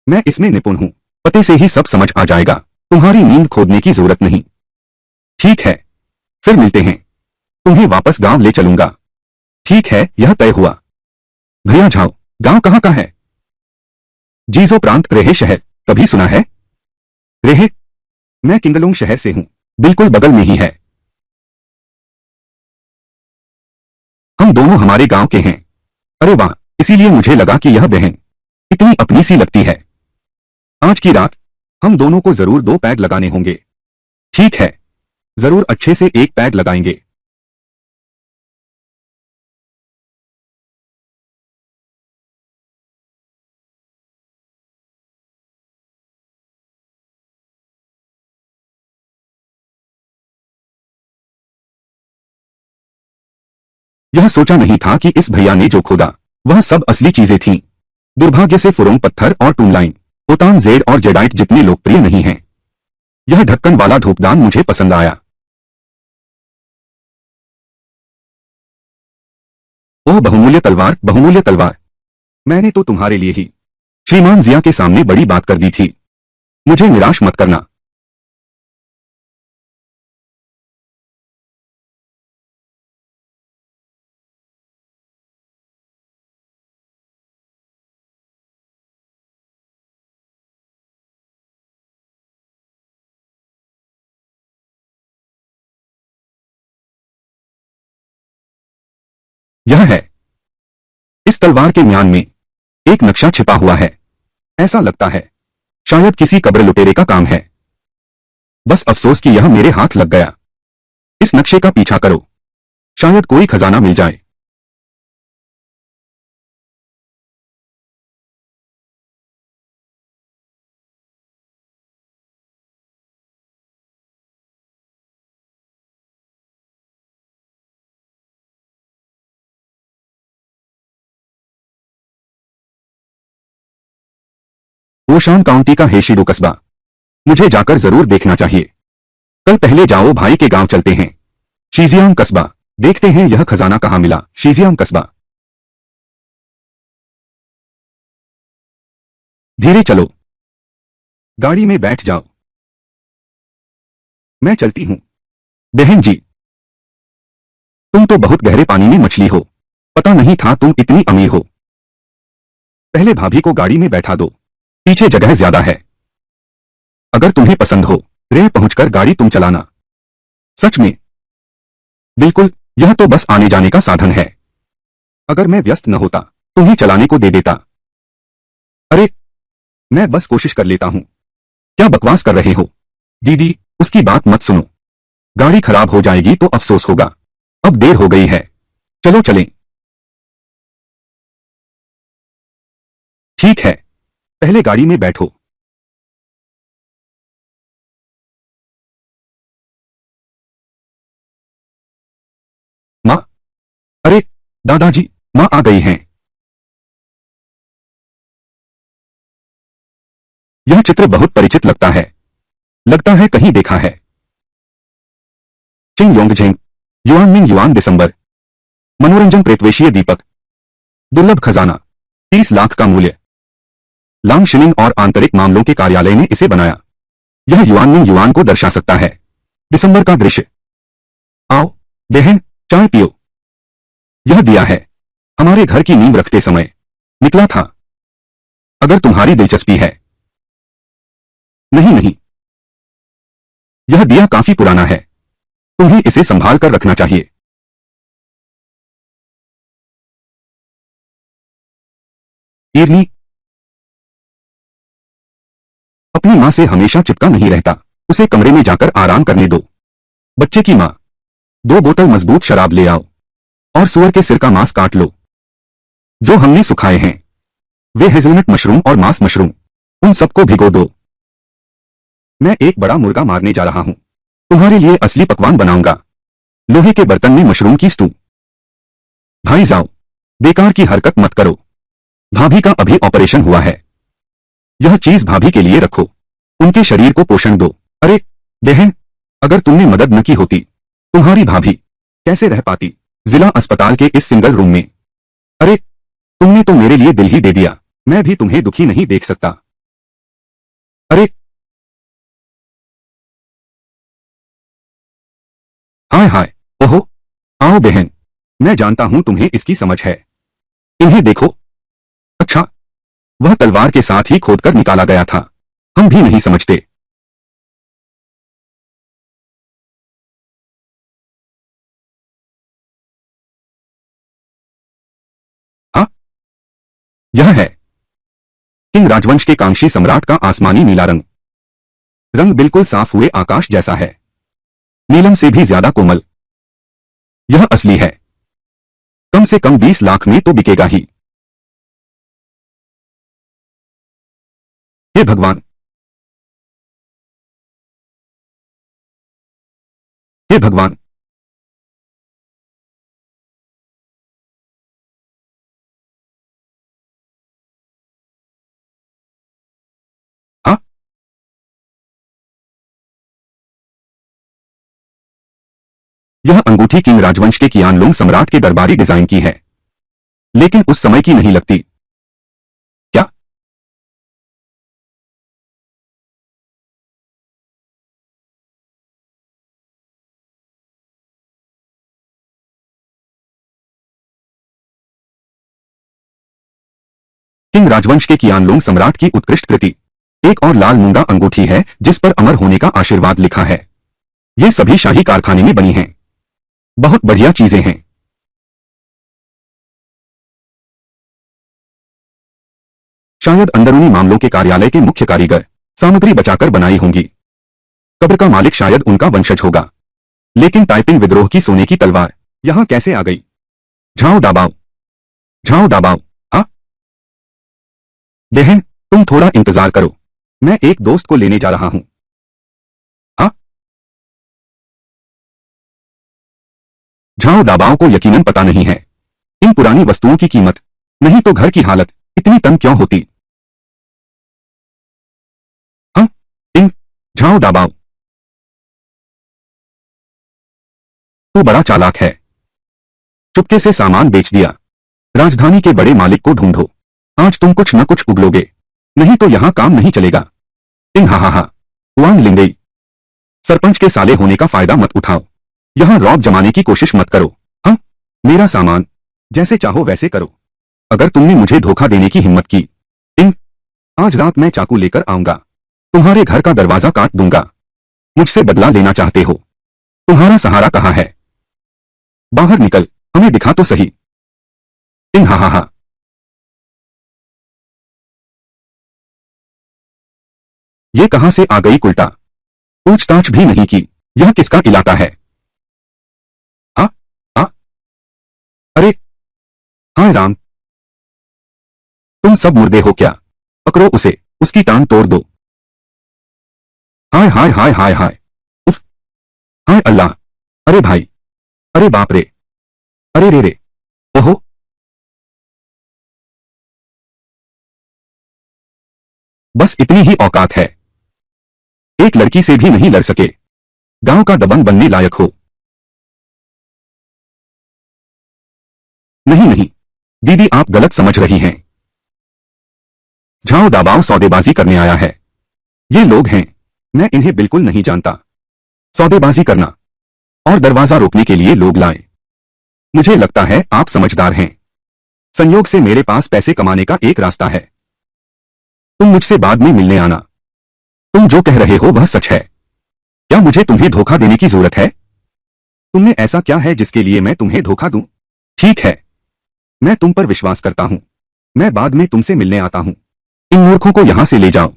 मैं इसमें निपुण हूं, पते से ही सब समझ आ जाएगा। तुम्हारी नींद खोदने की जरूरत नहीं। ठीक है, फिर मिलते हैं। तुम्हें वापस गांव ले चलूंगा। ठीक है, यह तय हुआ। भैया झाओ, गांव कहां का है? जीजो प्रांत, रेहे शहर। कभी सुना है? रेहे? मैं किंगलुंग शहर से हूं, बिल्कुल बगल में ही है। हम दोनों हमारे गांव के हैं। अरे वाह, इसीलिए मुझे लगा कि यह बहन इतनी अपनी सी लगती है। आज की रात हम दोनों को जरूर 2 पैग लगाने होंगे। ठीक है, जरूर अच्छे से 1 पैग लगाएंगे। यह सोचा नहीं था कि इस भैया ने जो खोदा वह सब असली चीजें थीं। दुर्भाग्य से फुरोंग पत्थर और टूनलाइन, ओतान जेड और जेडाइट जितने लोकप्रिय नहीं हैं। यह ढक्कन वाला धूपदान मुझे पसंद आया। ओह बहुमूल्य तलवार, बहुमूल्य तलवार। मैंने तो तुम्हारे लिए ही श्रीमान जिया के सामने बड़ी बात कर दी थी। मुझे निराश मत करना। यह है, इस तलवार के म्यान में एक नक्शा छिपा हुआ है। ऐसा लगता है शायद किसी कब्र लुटेरे का काम है। बस अफसोस कि यह मेरे हाथ लग गया। इस नक्शे का पीछा करो, शायद कोई खजाना मिल जाए। ओशान काउंटी का हेशिडो कस्बा मुझे जाकर जरूर देखना चाहिए। कल पहले जाओ भाई के गांव चलते हैं। शीजियांग कस्बा, देखते हैं यह खजाना कहाँ मिला। शीजियांग कस्बा। धीरे चलो, गाड़ी में बैठ जाओ। मैं चलती हूँ। बहन जी, तुम तो बहुत गहरे पानी में मछली हो। पता नहीं था तुम इतनी अमीर हो। पहले भाभी को गाड़ी में बैठा दो, पीछे जगह ज्यादा है। अगर तुम्हें पसंद हो, रे पहुंचकर गाड़ी तुम चलाना। सच में? बिल्कुल, यह तो बस आने जाने का साधन है। अगर मैं व्यस्त न होता, तुम्हें चलाने को दे देता। अरे, मैं बस कोशिश कर लेता हूँ। क्या बकवास कर रहे हो? दीदी, उसकी बात मत सुनो। गाड़ी खराब हो जाएगी तो अफसोस होगा। अब देर हो गई है, चलो चलें। ठीक है, पहले गाड़ी में बैठो। माँ, अरे, दादाजी, माँ आ गई हैं। यह चित्र बहुत परिचित लगता है कहीं देखा है। चिंग योंगझेंग, युआन मिंग युआन दिसंबर। मनोरंजन प्रेतवेशीय दीपक। दुर्लभ खजाना, 30 लाख का मूल्य। लांग शिनिंग और आंतरिक मामलों के कार्यालय ने इसे बनाया। यह युआन मिंग युआन को दर्शा सकता है। दिसंबर का दृश्य। आओ, बहन, चाय पियो। यह दिया है, हमारे घर की नींव रखते समय निकला था। अगर तुम्हारी दिलचस्पी है। नहीं नहीं, यह दिया काफी पुराना है। तुम्हें इसे संभाल कर रखना चाहिए। ईरनी, अपनी माँ से हमेशा चिपका नहीं रहता। उसे कमरे में जाकर आराम करने दो। बच्चे की माँ, 2 बोतल मजबूत शराब ले आओ और सुअर के सिर का मांस काट लो जो हमने सुखाए हैं। वे हेजलनट मशरूम और मांस मशरूम, उन सबको भिगो दो। मैं एक बड़ा मुर्गा मारने जा रहा हूं। तुम्हारे लिए असली पकवान बनाऊंगा। लोहे के बर्तन में मशरूम की स्टू। भाई जाओ, बेकार की हरकत मत करो। भाभी का अभी ऑपरेशन हुआ है। यह चीज भाभी के लिए रखो। उनके शरीर को पोषण दो। अरे, बहन, अगर तुमने मदद न की होती, तुम्हारी भाभी कैसे रह पाती जिला अस्पताल के इस सिंगल रूम में? अरे, तुमने तो मेरे लिए दिल ही दे दिया। मैं भी तुम्हें दुखी नहीं देख सकता। अरे, हाय हाय, ओहो, आओ बहन, मैं जानता हूं तुम्हें इसकी समझ है। इन्हें देखो। अच्छा, वह तलवार के साथ ही खोदकर निकाला गया था। हम भी नहीं समझते। हाँ, यह है। किंग राजवंश के कांशी सम्राट का आसमानी नीला रंग रंग बिल्कुल साफ हुए आकाश जैसा है, नीलम से भी ज्यादा कोमल। यह असली है, कम से कम 20 लाख में तो बिकेगा ही। हे भगवान, हे भगवान। हाँ, यह अंगूठी किंग राजवंश के कियानलुंग सम्राट के दरबारी डिजाइन की है, लेकिन उस समय की नहीं लगती। क्या? किंग राजवंश के कियानलुंग सम्राट की उत्कृष्ट कृति। एक और लाल मूंगा अंगूठी है जिस पर अमर होने का आशीर्वाद लिखा है। ये सभी शाही कारखाने में बनी हैं। बहुत बढ़िया चीजें हैं। शायद अंदरूनी मामलों के कार्यालय के मुख्य कारीगर सामग्री बचाकर बनाई होंगी। कब्र का मालिक शायद उनका वंशज होगा। लेकिन टाइपिंग विद्रोह की सोने की तलवार यहां कैसे आ गई? Zhao Dabao, Zhao Dabao. हाँ बहन, तुम थोड़ा इंतजार करो, मैं एक दोस्त को लेने जा रहा हूं। हाँ, झाओ दाबाओ को यकीनन पता नहीं है इन पुरानी वस्तुओं की कीमत, नहीं तो घर की हालत इतनी तंग क्यों होती। हाँ, इन झाओ दाबाओ, तू बड़ा चालाक है, चुपके से सामान बेच दिया। राजधानी के बड़े मालिक को ढूंढो, आज तुम कुछ न कुछ उगलोगे, नहीं तो यहां काम नहीं चलेगा। इन हा हा हा, हुआंग लिंगई, सरपंच के साले होने का फायदा मत उठाओ, यहां रौब जमाने की कोशिश मत करो। हाँ, मेरा सामान जैसे चाहो वैसे करो। अगर तुमने मुझे धोखा देने की हिम्मत की, इन आज रात मैं चाकू लेकर आऊंगा, तुम्हारे घर का दरवाजा काट दूंगा। मुझसे बदला लेना चाहते हो? तुम्हारा सहारा कहाँ है? बाहर निकल, हमें दिखा तो सही। इन हा हा हा, ये कहां से आ गई कुल्टा? पूछताछ भी नहीं की, यह किसका इलाका है? आ, आ, अरे हाय राम, तुम सब मुर्दे हो क्या? पकड़ो उसे, उसकी टांग तोड़ दो। हाय हाय हाय हाय हाय, उफ, हाय अल्लाह, अरे भाई, अरे बाप रे, अरे रे रे, ओहो। बस इतनी ही औकात है, एक लड़की से भी नहीं लड़ सके, गांव का दबंग बनने लायक हो। नहीं नहीं, दीदी आप गलत समझ रही हैं। झाओ दाबाओ सौदेबाजी करने आया है। ये लोग हैं, मैं इन्हें बिल्कुल नहीं जानता। सौदेबाजी करना और दरवाजा रोकने के लिए लोग लाए। मुझे लगता है आप समझदार हैं। संयोग से मेरे पास पैसे कमाने का एक रास्ता है। तुम मुझसे बाद में मिलने आना। तुम जो कह रहे हो वह सच है। क्या मुझे तुम्हें धोखा देने की जरूरत है? तुमने ऐसा क्या है जिसके लिए मैं तुम्हें धोखा दूं? ठीक है, मैं तुम पर विश्वास करता हूं। मैं बाद में तुमसे मिलने आता हूं। इन मूर्खों को यहां से ले जाओ।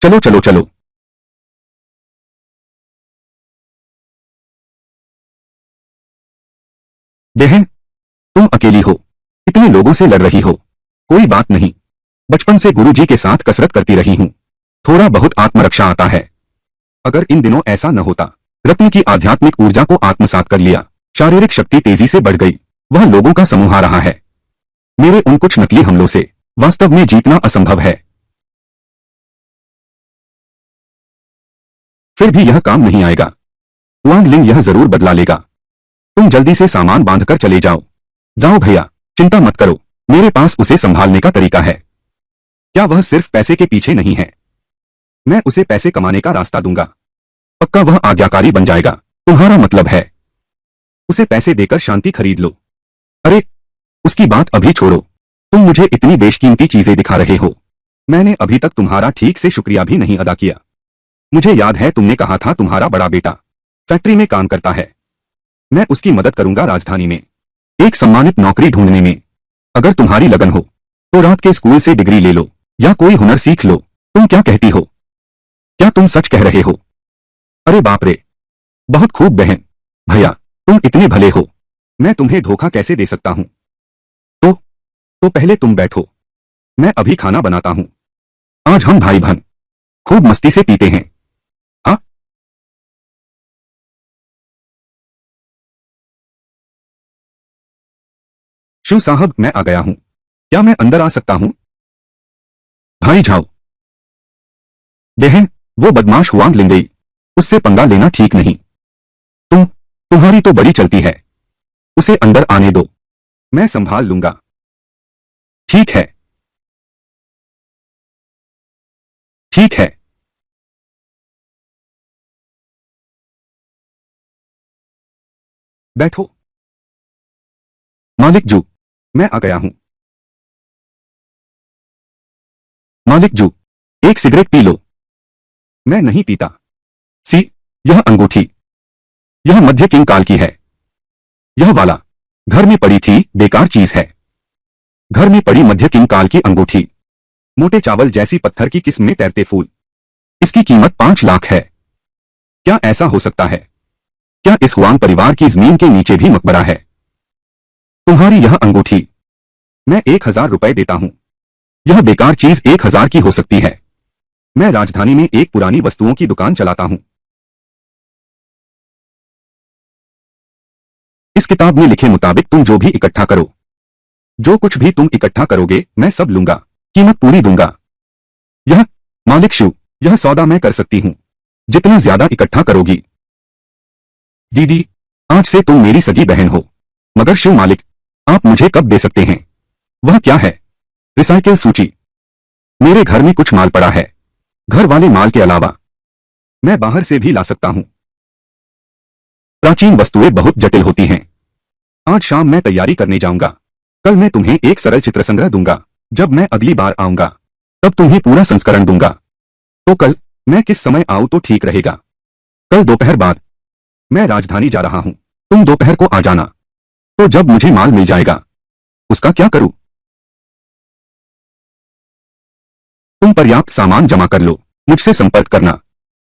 चलो चलो चलो। बहन, तुम अकेली हो, इतने लोगों से लड़ रही हो। कोई बात नहीं, बचपन से गुरुजी के साथ कसरत करती रही हूं, थोड़ा बहुत आत्मरक्षा आता है। अगर इन दिनों ऐसा न होता, रत्न की आध्यात्मिक ऊर्जा को आत्मसात कर लिया, शारीरिक शक्ति तेजी से बढ़ गई, वह लोगों का समूह आ रहा है। मेरे उन कुछ नकली हमलों से वास्तव में जीतना असंभव है। फिर भी यह काम नहीं आएगा। हुआंग लिंग यह जरूर बदला लेगा। तुम जल्दी से सामान बांधकर चले जाओ। जाओ भैया, चिंता मत करो, मेरे पास उसे संभालने का तरीका है। क्या वह सिर्फ पैसे के पीछे नहीं है? मैं उसे पैसे कमाने का रास्ता दूंगा। पक्का वह आज्ञाकारी बन जाएगा। तुम्हारा मतलब है उसे पैसे देकर शांति खरीद लो? अरे, उसकी बात अभी छोड़ो। तुम मुझे इतनी बेशकीमती चीजें दिखा रहे हो, मैंने अभी तक तुम्हारा ठीक से शुक्रिया भी नहीं अदा किया। मुझे याद है तुमने कहा था तुम्हारा बड़ा बेटा फैक्ट्री में काम करता है। मैं उसकी मदद करूंगा राजधानी में एक सम्मानित नौकरी ढूंढने में, अगर तुम्हारी लगन हो। तो रात के स्कूल से डिग्री ले लो या कोई हुनर सीख लो। तुम क्या कहती हो? क्या तुम सच कह रहे हो? अरे बाप रे, बहुत खूब बहन। भैया तुम इतने भले हो, मैं तुम्हें धोखा कैसे दे सकता हूं? तो पहले तुम बैठो, मैं अभी खाना बनाता हूं। आज हम भाई बहन खूब मस्ती से पीते हैं। हाँ शिव साहब, मैं आ गया हूं, क्या मैं अंदर आ सकता हूं? भाई जाओ। बहन, वो बदमाश हुआंग लिंगई, उससे पंगा लेना ठीक नहीं। तुम्हारी तो बड़ी चलती है, उसे अंदर आने दो, मैं संभाल लूंगा। ठीक है, ठीक है। बैठो। मालिक जू, मैं आ गया हूं। मालिक जू, एक सिगरेट पी लो। मैं नहीं पीता। सी, यह अंगूठी, यह मध्य किंग काल की है। यह वाला घर में पड़ी थी, बेकार चीज है। घर में पड़ी मध्य किंग काल की अंगूठी, मोटे चावल जैसी पत्थर की किस्म में तैरते फूल। इसकी कीमत 5 लाख है। क्या ऐसा हो सकता है? क्या इस हुआंग परिवार की जमीन के नीचे भी मकबरा है? तुम्हारी यह अंगूठी मैं 1,000 रुपए देता हूं। यह बेकार चीज 1,000 की हो सकती है? मैं राजधानी में एक पुरानी वस्तुओं की दुकान चलाता हूं। इस किताब में लिखे मुताबिक तुम जो भी इकट्ठा करो, जो कुछ भी तुम इकट्ठा करोगे मैं सब लूंगा, कीमत पूरी दूंगा। यह मालिक शिव, यह सौदा मैं कर सकती हूं, जितना ज्यादा इकट्ठा करोगी। दीदी, आज से तुम मेरी सगी बहन हो। मगर शिव मालिक, आप मुझे कब दे सकते हैं? वह क्या है? रिसाइकिल सूची। मेरे घर में कुछ माल पड़ा है, घर वाले माल के अलावा मैं बाहर से भी ला सकता हूं। प्राचीन वस्तुएं बहुत जटिल होती हैं। आज शाम मैं तैयारी करने जाऊंगा, कल मैं तुम्हें एक सरल चित्र संग्रह दूंगा। जब मैं अगली बार आऊंगा तब तुम्हें पूरा संस्करण दूंगा। तो कल मैं किस समय आऊं तो ठीक रहेगा? कल दोपहर बाद। मैं राजधानी जा रहा हूं, तुम दोपहर को आ जाना। तो जब मुझे माल मिल जाएगा उसका क्या करूं? तुम पर्याप्त सामान जमा कर लो, मुझसे संपर्क करना,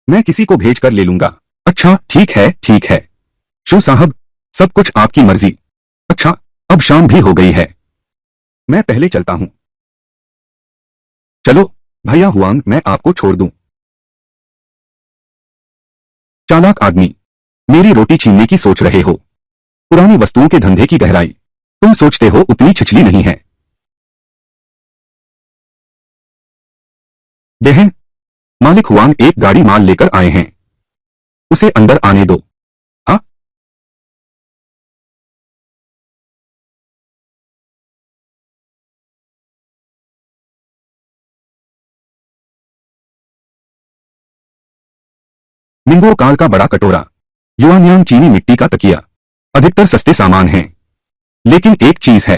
मैं किसी को भेज कर ले लूंगा। अच्छा ठीक है, ठीक है। शू साहब, सब कुछ आपकी मर्जी। अच्छा, अब शाम भी हो गई है, मैं पहले चलता हूं। चलो भैया हुआंग, मैं आपको छोड़ दूं। चालाक आदमी, मेरी रोटी छीनने की सोच रहे हो? पुरानी वस्तुओं के धंधे की गहराई तुम सोचते हो उतनी छिछली नहीं है। बहन, मालिक हुआंग एक गाड़ी माल लेकर आए हैं, उसे अंदर आने दो। हाँ, मिंगो काल का बड़ा कटोरा, युआनयांग चीनी मिट्टी का तकिया, अधिकतर सस्ते सामान हैं। लेकिन एक चीज है,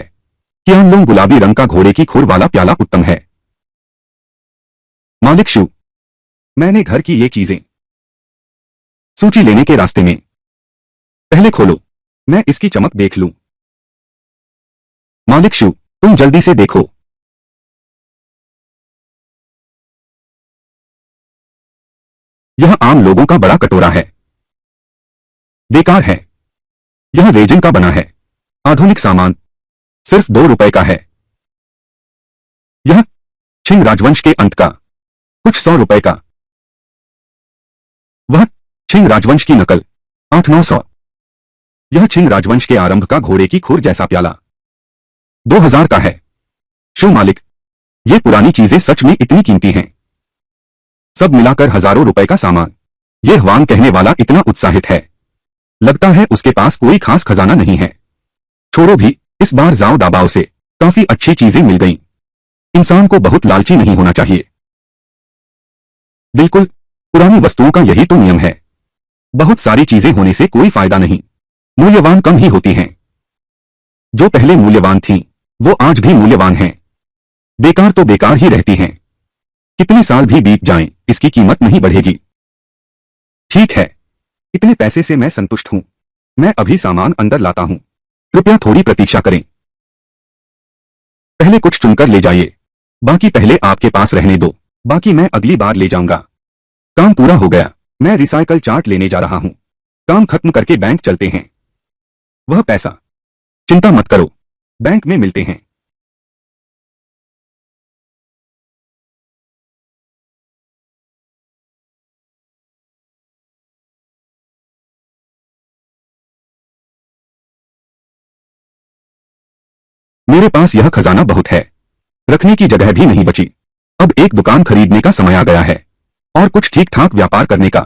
कियानलोंग गुलाबी रंग का घोड़े की खुर वाला प्याला उत्तम है। मालिक शू, मैंने घर की ये चीजें सूची लेने के रास्ते में। पहले खोलो, मैं इसकी चमक देख लूं। मालिक शू, तुम जल्दी से देखो। यह आम लोगों का बड़ा कटोरा है, बेकार है। यह रेजिन का बना है, आधुनिक सामान, सिर्फ 2 रुपए का है। यह छिंग राजवंश के अंत का, कुछ 100 रुपए का। वह छिंग राजवंश की नकल, 8-900। यह छिंग राजवंश के आरंभ का घोड़े की खुर जैसा प्याला, 2,000 का है। शिव मालिक, ये पुरानी चीजें सच में इतनी कीमती हैं? सब मिलाकर हजारों रुपए का सामान। ये हवान कहने वाला इतना उत्साहित है, लगता है उसके पास कोई खास खजाना नहीं है। छोड़ो भी, इस बार जाओ दाबाव से काफी अच्छी चीजें मिल गईं। इंसान को बहुत लालची नहीं होना चाहिए। बिल्कुल, पुरानी वस्तुओं का यही तो नियम है, बहुत सारी चीजें होने से कोई फायदा नहीं, मूल्यवान कम ही होती हैं। जो पहले मूल्यवान थीं, वो आज भी मूल्यवान हैं, बेकार तो बेकार ही रहती हैं। कितने साल भी बीत जाएं, इसकी कीमत नहीं बढ़ेगी। ठीक है, इतने पैसे से मैं संतुष्ट हूं, मैं अभी सामान अंदर लाता हूं, कृपया थोड़ी प्रतीक्षा करें। पहले कुछ चुनकर ले जाइए, बाकी पहले आपके पास रहने दो, बाकी मैं अगली बार ले जाऊंगा। काम पूरा हो गया, मैं रिसाइकल चार्ट लेने जा रहा हूं। काम खत्म करके बैंक चलते हैं। वह पैसा चिंता मत करो, बैंक में मिलते हैं। मेरे पास यह खजाना बहुत है, रखने की जगह भी नहीं बची। अब एक दुकान खरीदने का समय आ गया है और कुछ ठीक ठाक व्यापार करने का।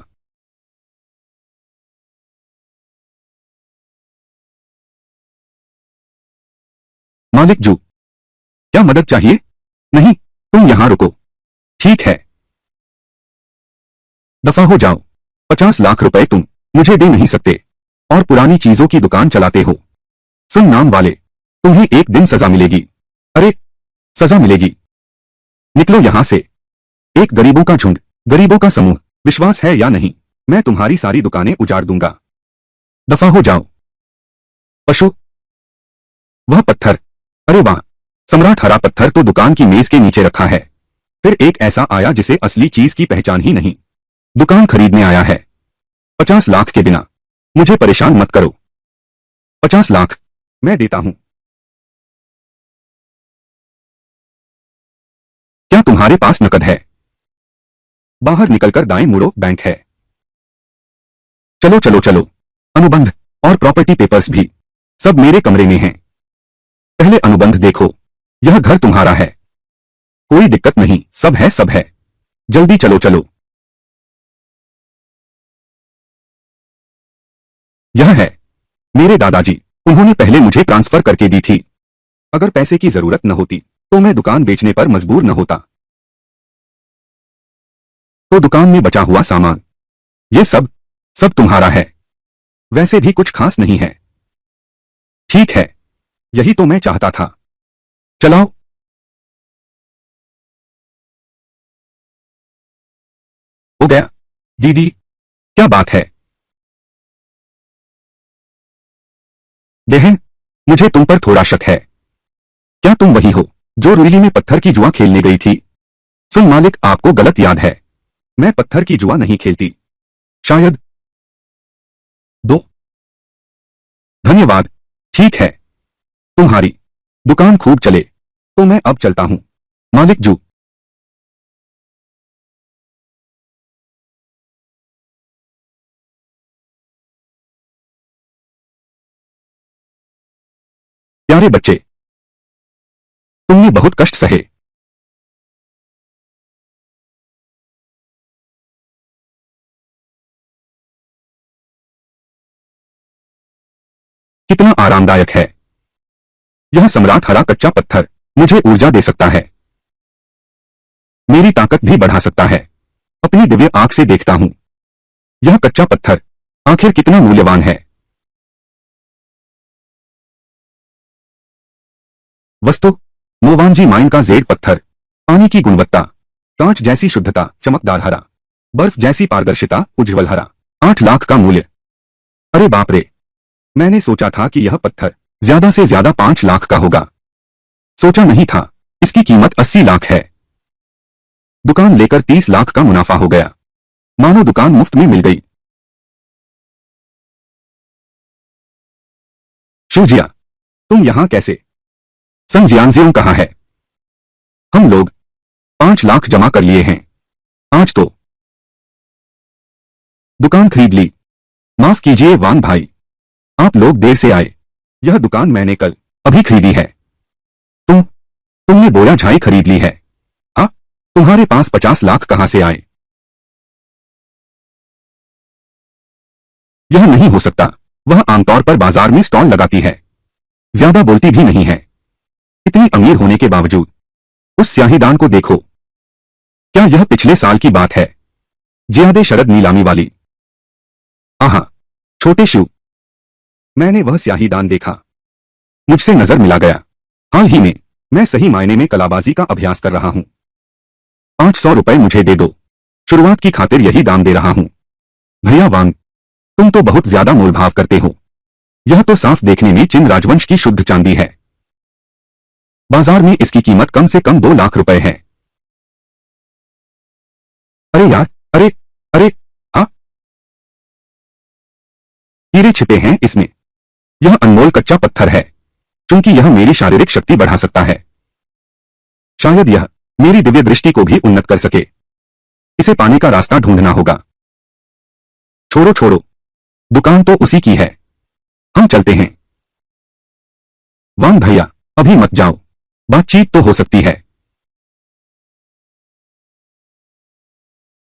मालिक जू, क्या मदद चाहिए? नहीं, तुम यहां रुको। ठीक है, दफा हो जाओ। 50 लाख रुपए तुम मुझे दे नहीं सकते और पुरानी चीजों की दुकान चलाते हो। सुन नाम वाले, तुम्हें एक दिन सजा मिलेगी। अरे, सजा मिलेगी? निकलो यहां से। एक गरीबों का झुंड, गरीबों का समूह, विश्वास है या नहीं, मैं तुम्हारी सारी दुकानें उजाड़ दूंगा। दफा हो जाओ। पशु, वह पत्थर, अरे वाह, सम्राट हरा पत्थर तो दुकान की मेज के नीचे रखा है। फिर एक ऐसा आया जिसे असली चीज की पहचान ही नहीं। दुकान खरीदने आया है 50 लाख के बिना। मुझे परेशान मत करो। 50 लाख मैं देता हूं। क्या तुम्हारे पास नकद है? बाहर निकलकर दाएं मुड़ो, बैंक है। चलो चलो चलो, अनुबंध और प्रॉपर्टी पेपर्स भी सब मेरे कमरे में हैं। पहले अनुबंध देखो, यह घर तुम्हारा है। कोई दिक्कत नहीं, सब है सब है। जल्दी चलो चलो। यह है मेरे दादाजी, उन्होंने पहले मुझे ट्रांसफर करके दी थी। अगर पैसे की जरूरत न होती तो मैं दुकान बेचने पर मजबूर न होता। तो दुकान में बचा हुआ सामान, ये सब सब तुम्हारा है। वैसे भी कुछ खास नहीं है। ठीक है, यही तो मैं चाहता था। चलाओ। हो गया। दीदी, क्या बात है? बहन, मुझे तुम पर थोड़ा शक है। क्या तुम वही हो जो रुईली में पत्थर की जुआ खेलने गई थी? सुन मालिक, आपको गलत याद है। मैं पत्थर की जुआ नहीं खेलती। शायद। दो। धन्यवाद। ठीक है, तुम्हारी दुकान खूब चले तो मैं अब चलता हूं। मालिक जू। प्यारे बच्चे, तुमने बहुत कष्ट सहे। कितना आरामदायक है यह सम्राट हरा कच्चा पत्थर। मुझे ऊर्जा दे सकता है, मेरी ताकत भी बढ़ा सकता है। अपनी दिव्य आंख से देखता हूं, यह कच्चा पत्थर आखिर कितना मूल्यवान है। वस्तु, मोवांजी माइन का जेड पत्थर। पानी की गुणवत्ता, कांच जैसी शुद्धता, चमकदार हरा, बर्फ जैसी पारदर्शिता, उज्ज्वल हरा। 8 लाख का मूल्य। अरे बाप रे, मैंने सोचा था कि यह पत्थर ज्यादा से ज्यादा 5 लाख का होगा। सोचा नहीं था इसकी कीमत 80 लाख है। दुकान लेकर 30 लाख का मुनाफा हो गया, मानो दुकान मुफ्त में मिल गई। शिवजिया, तुम यहां कैसे? सन जियांजियों कहाँ है? हम लोग 5 लाख जमा कर लिए हैं, आज तो दुकान खरीद ली। माफ कीजिए वान भाई, आप लोग देर से आए। यह दुकान मैंने कल अभी खरीदी है। तुमने बोया झाई खरीद ली है? हाँ, तुम्हारे पास 50 लाख कहां से आए? यह नहीं हो सकता, वह आमतौर पर बाजार में स्टॉल लगाती है, ज्यादा बोलती भी नहीं है। इतनी अमीर होने के बावजूद उस स्याहीदान को देखो। क्या यह पिछले साल की बात है? जियादे शरद नीलामी वाली। आहा, छोटे शिव, मैंने वह स्याहीदान देखा, मुझसे नजर मिला गया। हाल ही में मैं सही मायने में कलाबाजी का अभ्यास कर रहा हूं। 500 रुपए मुझे दे दो, शुरुआत की खातिर यही दाम दे रहा हूं। भैया वांग, तुम तो बहुत ज्यादा मोलभाव करते हो। यह तो साफ देखने में चिन राजवंश की शुद्ध चांदी है। बाजार में इसकी कीमत कम से कम 2 लाख रुपए है। अरे यार, अरे अरे, हाँ, हीरे छिपे हैं इसमें। यह अनमोल कच्चा पत्थर है, क्योंकि यह मेरी शारीरिक शक्ति बढ़ा सकता है। शायद यह मेरी दिव्य दृष्टि को भी उन्नत कर सके। इसे पाने का रास्ता ढूंढना होगा। छोड़ो छोड़ो, दुकान तो उसी की है, हम चलते हैं। वांग भैया, अभी मत जाओ, बातचीत तो हो सकती है।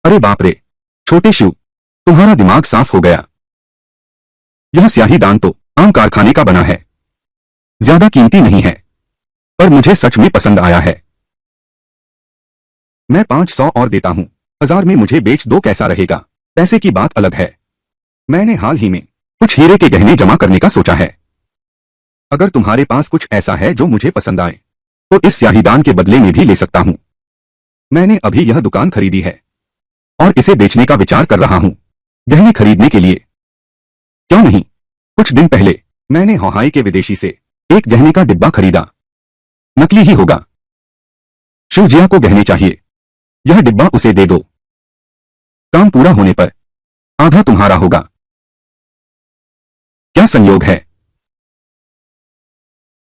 अरे बाप रे, छोटे शिव, तुम्हारा दिमाग साफ हो गया। यह स्याही दान तो आम कारखाने का बना है, ज्यादा कीमती नहीं है, पर मुझे सच में पसंद आया है। मैं 500 और देता हूं, 1000 में मुझे बेच दो, कैसा रहेगा? पैसे की बात अलग है, मैंने हाल ही में कुछ हीरे के गहने जमा करने का सोचा है। अगर तुम्हारे पास कुछ ऐसा है जो मुझे पसंद आए, तो इस स्याहीदान के बदले में भी ले सकता हूं। मैंने अभी यह दुकान खरीदी है और इसे बेचने का विचार कर रहा हूं, गहने खरीदने के लिए। क्यों नहीं? कुछ दिन पहले मैंने होहाई के विदेशी से एक गहने का डिब्बा खरीदा, नकली ही होगा। शिवजिया को गहने चाहिए, यह डिब्बा उसे दे दो। काम पूरा होने पर आधा तुम्हारा होगा। क्या संयोग है?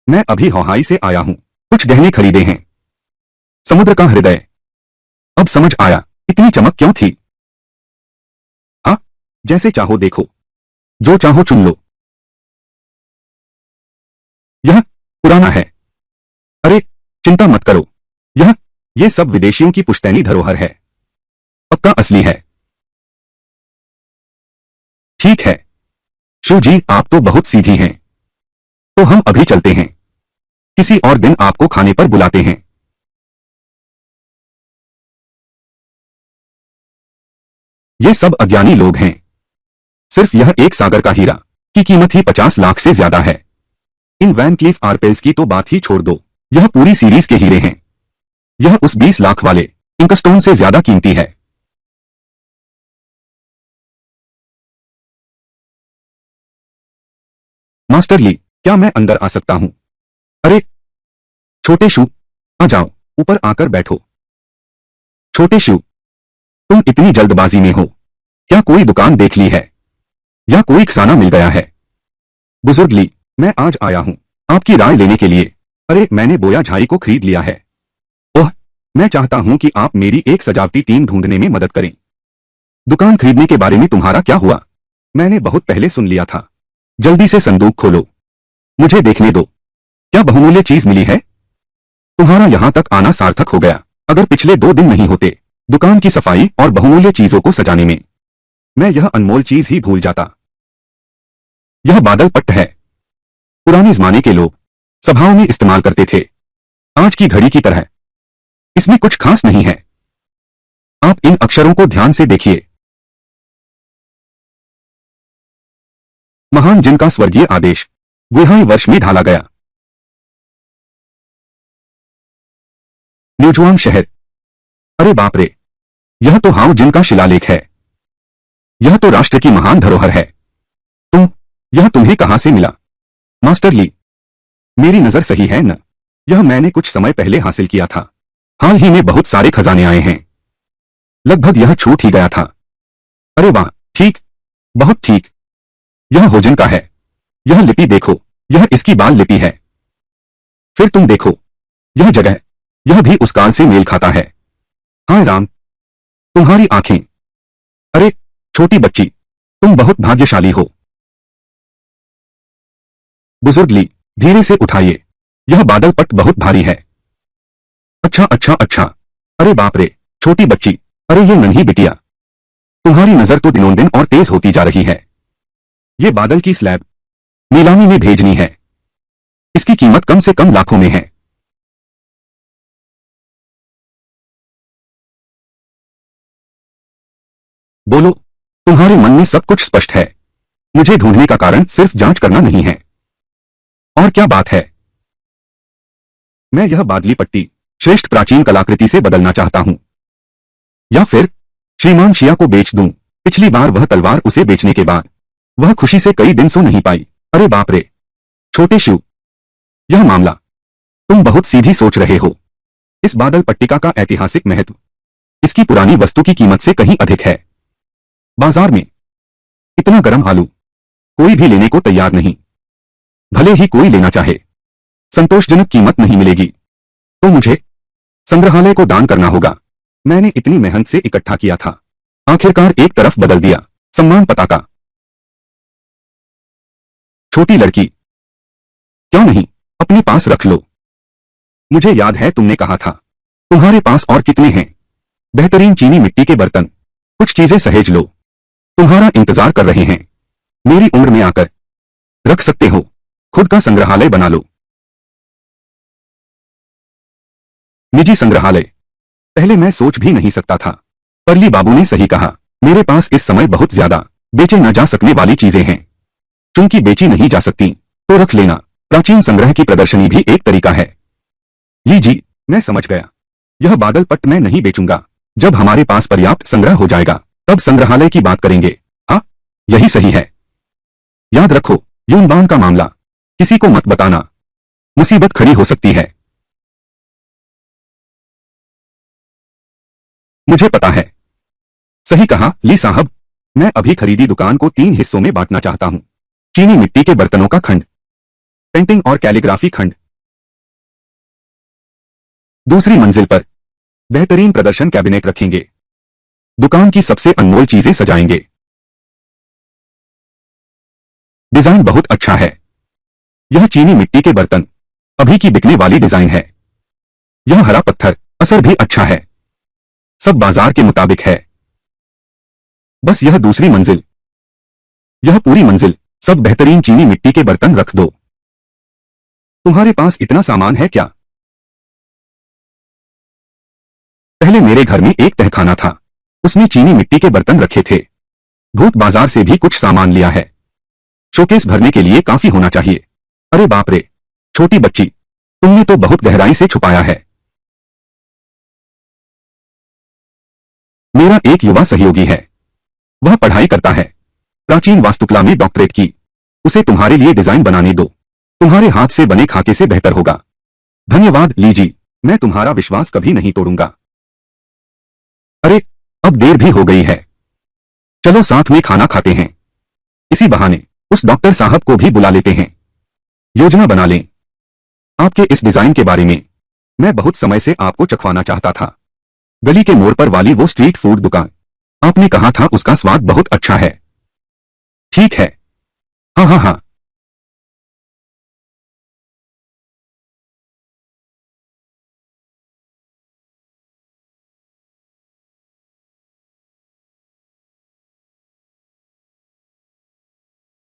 मैं अभी होहाई से आया हूं, कुछ गहने खरीदे हैं। समुद्र का हृदय, अब समझ आया इतनी चमक क्यों थी। हाँ, जैसे चाहो देखो, जो चाहो चुन लो। यह पुराना है। अरे चिंता मत करो, ये सब विदेशियों की पुश्तैनी धरोहर है, पक्का असली है। ठीक है शिव जी, आप तो बहुत सीधी हैं। तो हम अभी चलते हैं, किसी और दिन आपको खाने पर बुलाते हैं। ये सब अज्ञानी लोग हैं। सिर्फ यह एक सागर का हीरा की कीमत ही 50 लाख से ज्यादा है। इन वैन क्लीफ आर्पेल्स की तो बात ही छोड़ दो, यह पूरी सीरीज के हीरे हैं। यह उस 20 लाख वाले इंकस्टोन से ज्यादा कीमती है। मास्टर ली, क्या मैं अंदर आ सकता हूं? अरे छोटे शू, आ जाओ, ऊपर आकर बैठो। छोटे शू, तुम इतनी जल्दबाजी में हो, क्या कोई दुकान देख ली है या कोई खजाना मिल गया है? बुजुर्ग ली, मैं आज आया हूं आपकी राय लेने के लिए। अरे मैंने बोया झाई को खरीद लिया है। ओह, मैं चाहता हूं कि आप मेरी एक सजावटी टीम ढूंढने में मदद करें। दुकान खरीदने के बारे में तुम्हारा क्या हुआ? मैंने बहुत पहले सुन लिया था। जल्दी से संदूक खोलो, मुझे देखने दो। क्या बहुमूल्य चीज मिली है? तुम्हारा यहां तक आना सार्थक हो गया। अगर पिछले 2 दिन नहीं होते दुकान की सफाई और बहुमूल्य चीजों को सजाने में, मैं यह अनमोल चीज ही भूल जाता। यह बादल पट्ट है, पुराने जमाने के लोग सभाओं में इस्तेमाल करते थे, आज की घड़ी की तरह। इसमें कुछ खास नहीं है। आप इन अक्षरों को ध्यान से देखिए। महान जिनका स्वर्गीय आदेश गुहाई वर्ष में ढाला गया। न्यूजुआंग शहर। अरे बाप रे, यह तो हाउ जिनका शिलालेख है। यह तो राष्ट्र की महान धरोहर है। यह तुम्हें कहां से मिला? मास्टर ली, मेरी नजर सही है न? यह मैंने कुछ समय पहले हासिल किया था। हाल ही में बहुत सारे खजाने आए हैं, लगभग यह छूट ही गया था। अरे वाह, ठीक, बहुत ठीक। यह होजन का है। यह लिपि देखो, यह इसकी बाल लिपि है। फिर तुम देखो, यह जगह, यह भी उस काल से मेल खाता है। हाय राम, तुम्हारी आंखें। अरे छोटी बच्ची, तुम बहुत भाग्यशाली हो। बुजुर्ग ली, धीरे से उठाइए, यह बादल पट बहुत भारी है। अच्छा अच्छा अच्छा, अरे बाप रे, छोटी बच्ची, अरे ये नन्ही बिटिया, तुम्हारी नजर तो दिनों दिन और तेज होती जा रही है। ये बादल की स्लैब नीलामी में भेजनी है। इसकी कीमत कम से कम लाखों में है। बोलो, तुम्हारे मन में सब कुछ स्पष्ट है। मुझे ढूंढने का कारण सिर्फ जांच करना नहीं है। और क्या बात है? मैं यह बादली पट्टी श्रेष्ठ प्राचीन कलाकृति से बदलना चाहता हूं, या फिर श्रीमान शिया को बेच दूं। पिछली बार वह तलवार उसे बेचने के बाद वह खुशी से कई दिन सो नहीं पाई। अरे बाप रे, छोटे शिव, यह मामला तुम बहुत सीधी सोच रहे हो। इस बादल पट्टिका का ऐतिहासिक महत्व इसकी पुरानी वस्तु की कीमत से कहीं अधिक है। बाजार में इतना गर्म आलू कोई भी लेने को तैयार नहीं। भले ही कोई लेना चाहे, संतोषजनक कीमत नहीं मिलेगी। तो मुझे संग्रहालय को दान करना होगा। मैंने इतनी मेहनत से इकट्ठा किया था, आखिरकार एक तरफ बदल दिया। सम्मान पताका। छोटी लड़की, क्यों नहीं अपने पास रख लो। मुझे याद है तुमने कहा था तुम्हारे पास और कितने हैं बेहतरीन चीनी मिट्टी के बर्तन। कुछ चीजें सहेज लो, तुम्हारा इंतजार कर रहे हैं। मेरी उम्र में आकर रख सकते हो, खुद का संग्रहालय बना लो। निजी संग्रहालय पहले मैं सोच भी नहीं सकता था। परली बाबू ने सही कहा, मेरे पास इस समय बहुत ज्यादा बेचे न जा सकने वाली चीजें हैं। चूंकि बेची नहीं जा सकती तो रख लेना। प्राचीन संग्रह की प्रदर्शनी भी एक तरीका है। जी, मैं समझ गया। यह बादल पट्ट मैं नहीं बेचूंगा। जब हमारे पास पर्याप्त संग्रह हो जाएगा तब संग्रहालय की बात करेंगे। हाँ, यही सही है। याद रखो, यूनबान का मामला किसी को मत बताना, मुसीबत खड़ी हो सकती है। मुझे पता है। सही कहा ली साहब। मैं अभी खरीदी दुकान को 3 हिस्सों में बांटना चाहता हूं। चीनी मिट्टी के बर्तनों का खंड, पेंटिंग और कैलीग्राफी खंड। दूसरी मंजिल पर बेहतरीन प्रदर्शन कैबिनेट रखेंगे। दुकान की सबसे अनमोल चीजें सजाएंगे। डिजाइन बहुत अच्छा है। यह चीनी मिट्टी के बर्तन अभी की बिकने वाली डिजाइन है। यह हरा पत्थर असर भी अच्छा है, सब बाजार के मुताबिक है। बस यह दूसरी मंजिल, यह पूरी मंजिल सब बेहतरीन चीनी मिट्टी के बर्तन रख दो। तुम्हारे पास इतना सामान है क्या? पहले मेरे घर में एक तहखाना था, उसमें चीनी मिट्टी के बर्तन रखे थे। भूत बाजार से भी कुछ सामान लिया है। शोकेस भरने के लिए काफी होना चाहिए। अरे बाप रे, छोटी बच्ची, तुमने तो बहुत गहराई से छुपाया है। मेरा एक युवा सहयोगी है, वह पढ़ाई करता है, प्राचीन वास्तुकला में डॉक्टरेट की। उसे तुम्हारे लिए डिजाइन बनाने दो, तुम्हारे हाथ से बने खाके से बेहतर होगा। धन्यवाद लीजी, मैं तुम्हारा विश्वास कभी नहीं तोड़ूंगा। अरे, अब देर भी हो गई है, चलो साथ में खाना खाते हैं। इसी बहाने उस डॉक्टर साहब को भी बुला लेते हैं। योजना बना लें। आपके इस डिजाइन के बारे में मैं बहुत समय से आपको चखवाना चाहता था। गली के मोड़ पर वाली वो स्ट्रीट फूड दुकान, आपने कहा था उसका स्वाद बहुत अच्छा है। ठीक है, हाँ हाँ हाँ।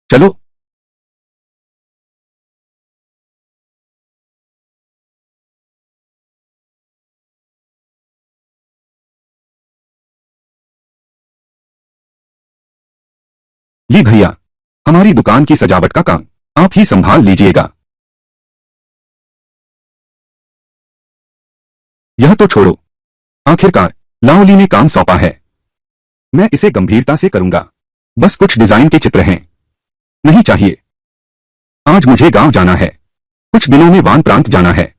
चलो। ली भैया, हमारी दुकान की सजावट का काम आप ही संभाल लीजिएगा। यह तो छोड़ो, आखिरकार लाओली ने काम सौंपा है, मैं इसे गंभीरता से करूंगा। बस कुछ डिजाइन के चित्र हैं। नहीं चाहिए। आज मुझे गांव जाना है, कुछ दिनों में वान प्रांत जाना है।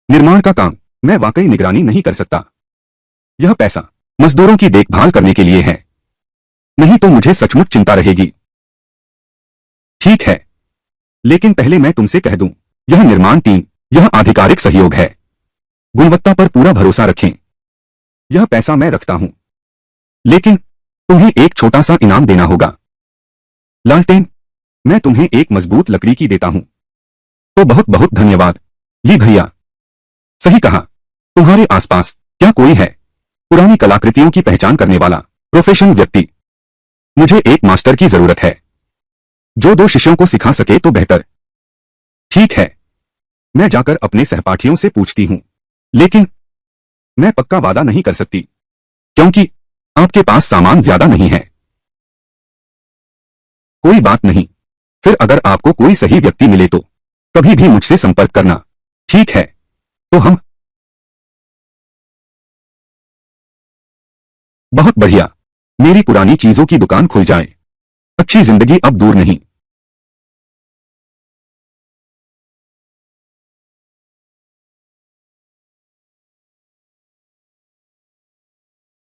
निर्माण का काम मैं वाकई निगरानी नहीं कर सकता। यह पैसा मजदूरों की देखभाल करने के लिए है, नहीं तो मुझे सचमुच चिंता रहेगी। ठीक है, लेकिन पहले मैं तुमसे कह दूं, यह निर्माण टीम, यह आधिकारिक सहयोग है। गुणवत्ता पर पूरा भरोसा रखें। यह पैसा मैं रखता हूं, लेकिन तुम्हें एक छोटा सा इनाम देना होगा। लालटेन, मैं तुम्हें एक मजबूत लकड़ी की देता हूं। तो बहुत बहुत धन्यवाद ली भैया। सही कहा, तुम्हारे आसपास क्या कोई है पुरानी कलाकृतियों की पहचान करने वाला प्रोफेशनल व्यक्ति? मुझे एक मास्टर की जरूरत है, जो 2 शिष्यों को सिखा सके तो बेहतर। ठीक है, मैं जाकर अपने सहपाठियों से पूछती हूं, लेकिन मैं पक्का वादा नहीं कर सकती, क्योंकि आपके पास सामान ज्यादा नहीं है। कोई बात नहीं, फिर अगर आपको कोई सही व्यक्ति मिले तो कभी भी मुझसे संपर्क करना। ठीक है, तो हम। बहुत बढ़िया, मेरी पुरानी चीजों की दुकान खुल जाए। अच्छी जिंदगी अब दूर नहीं।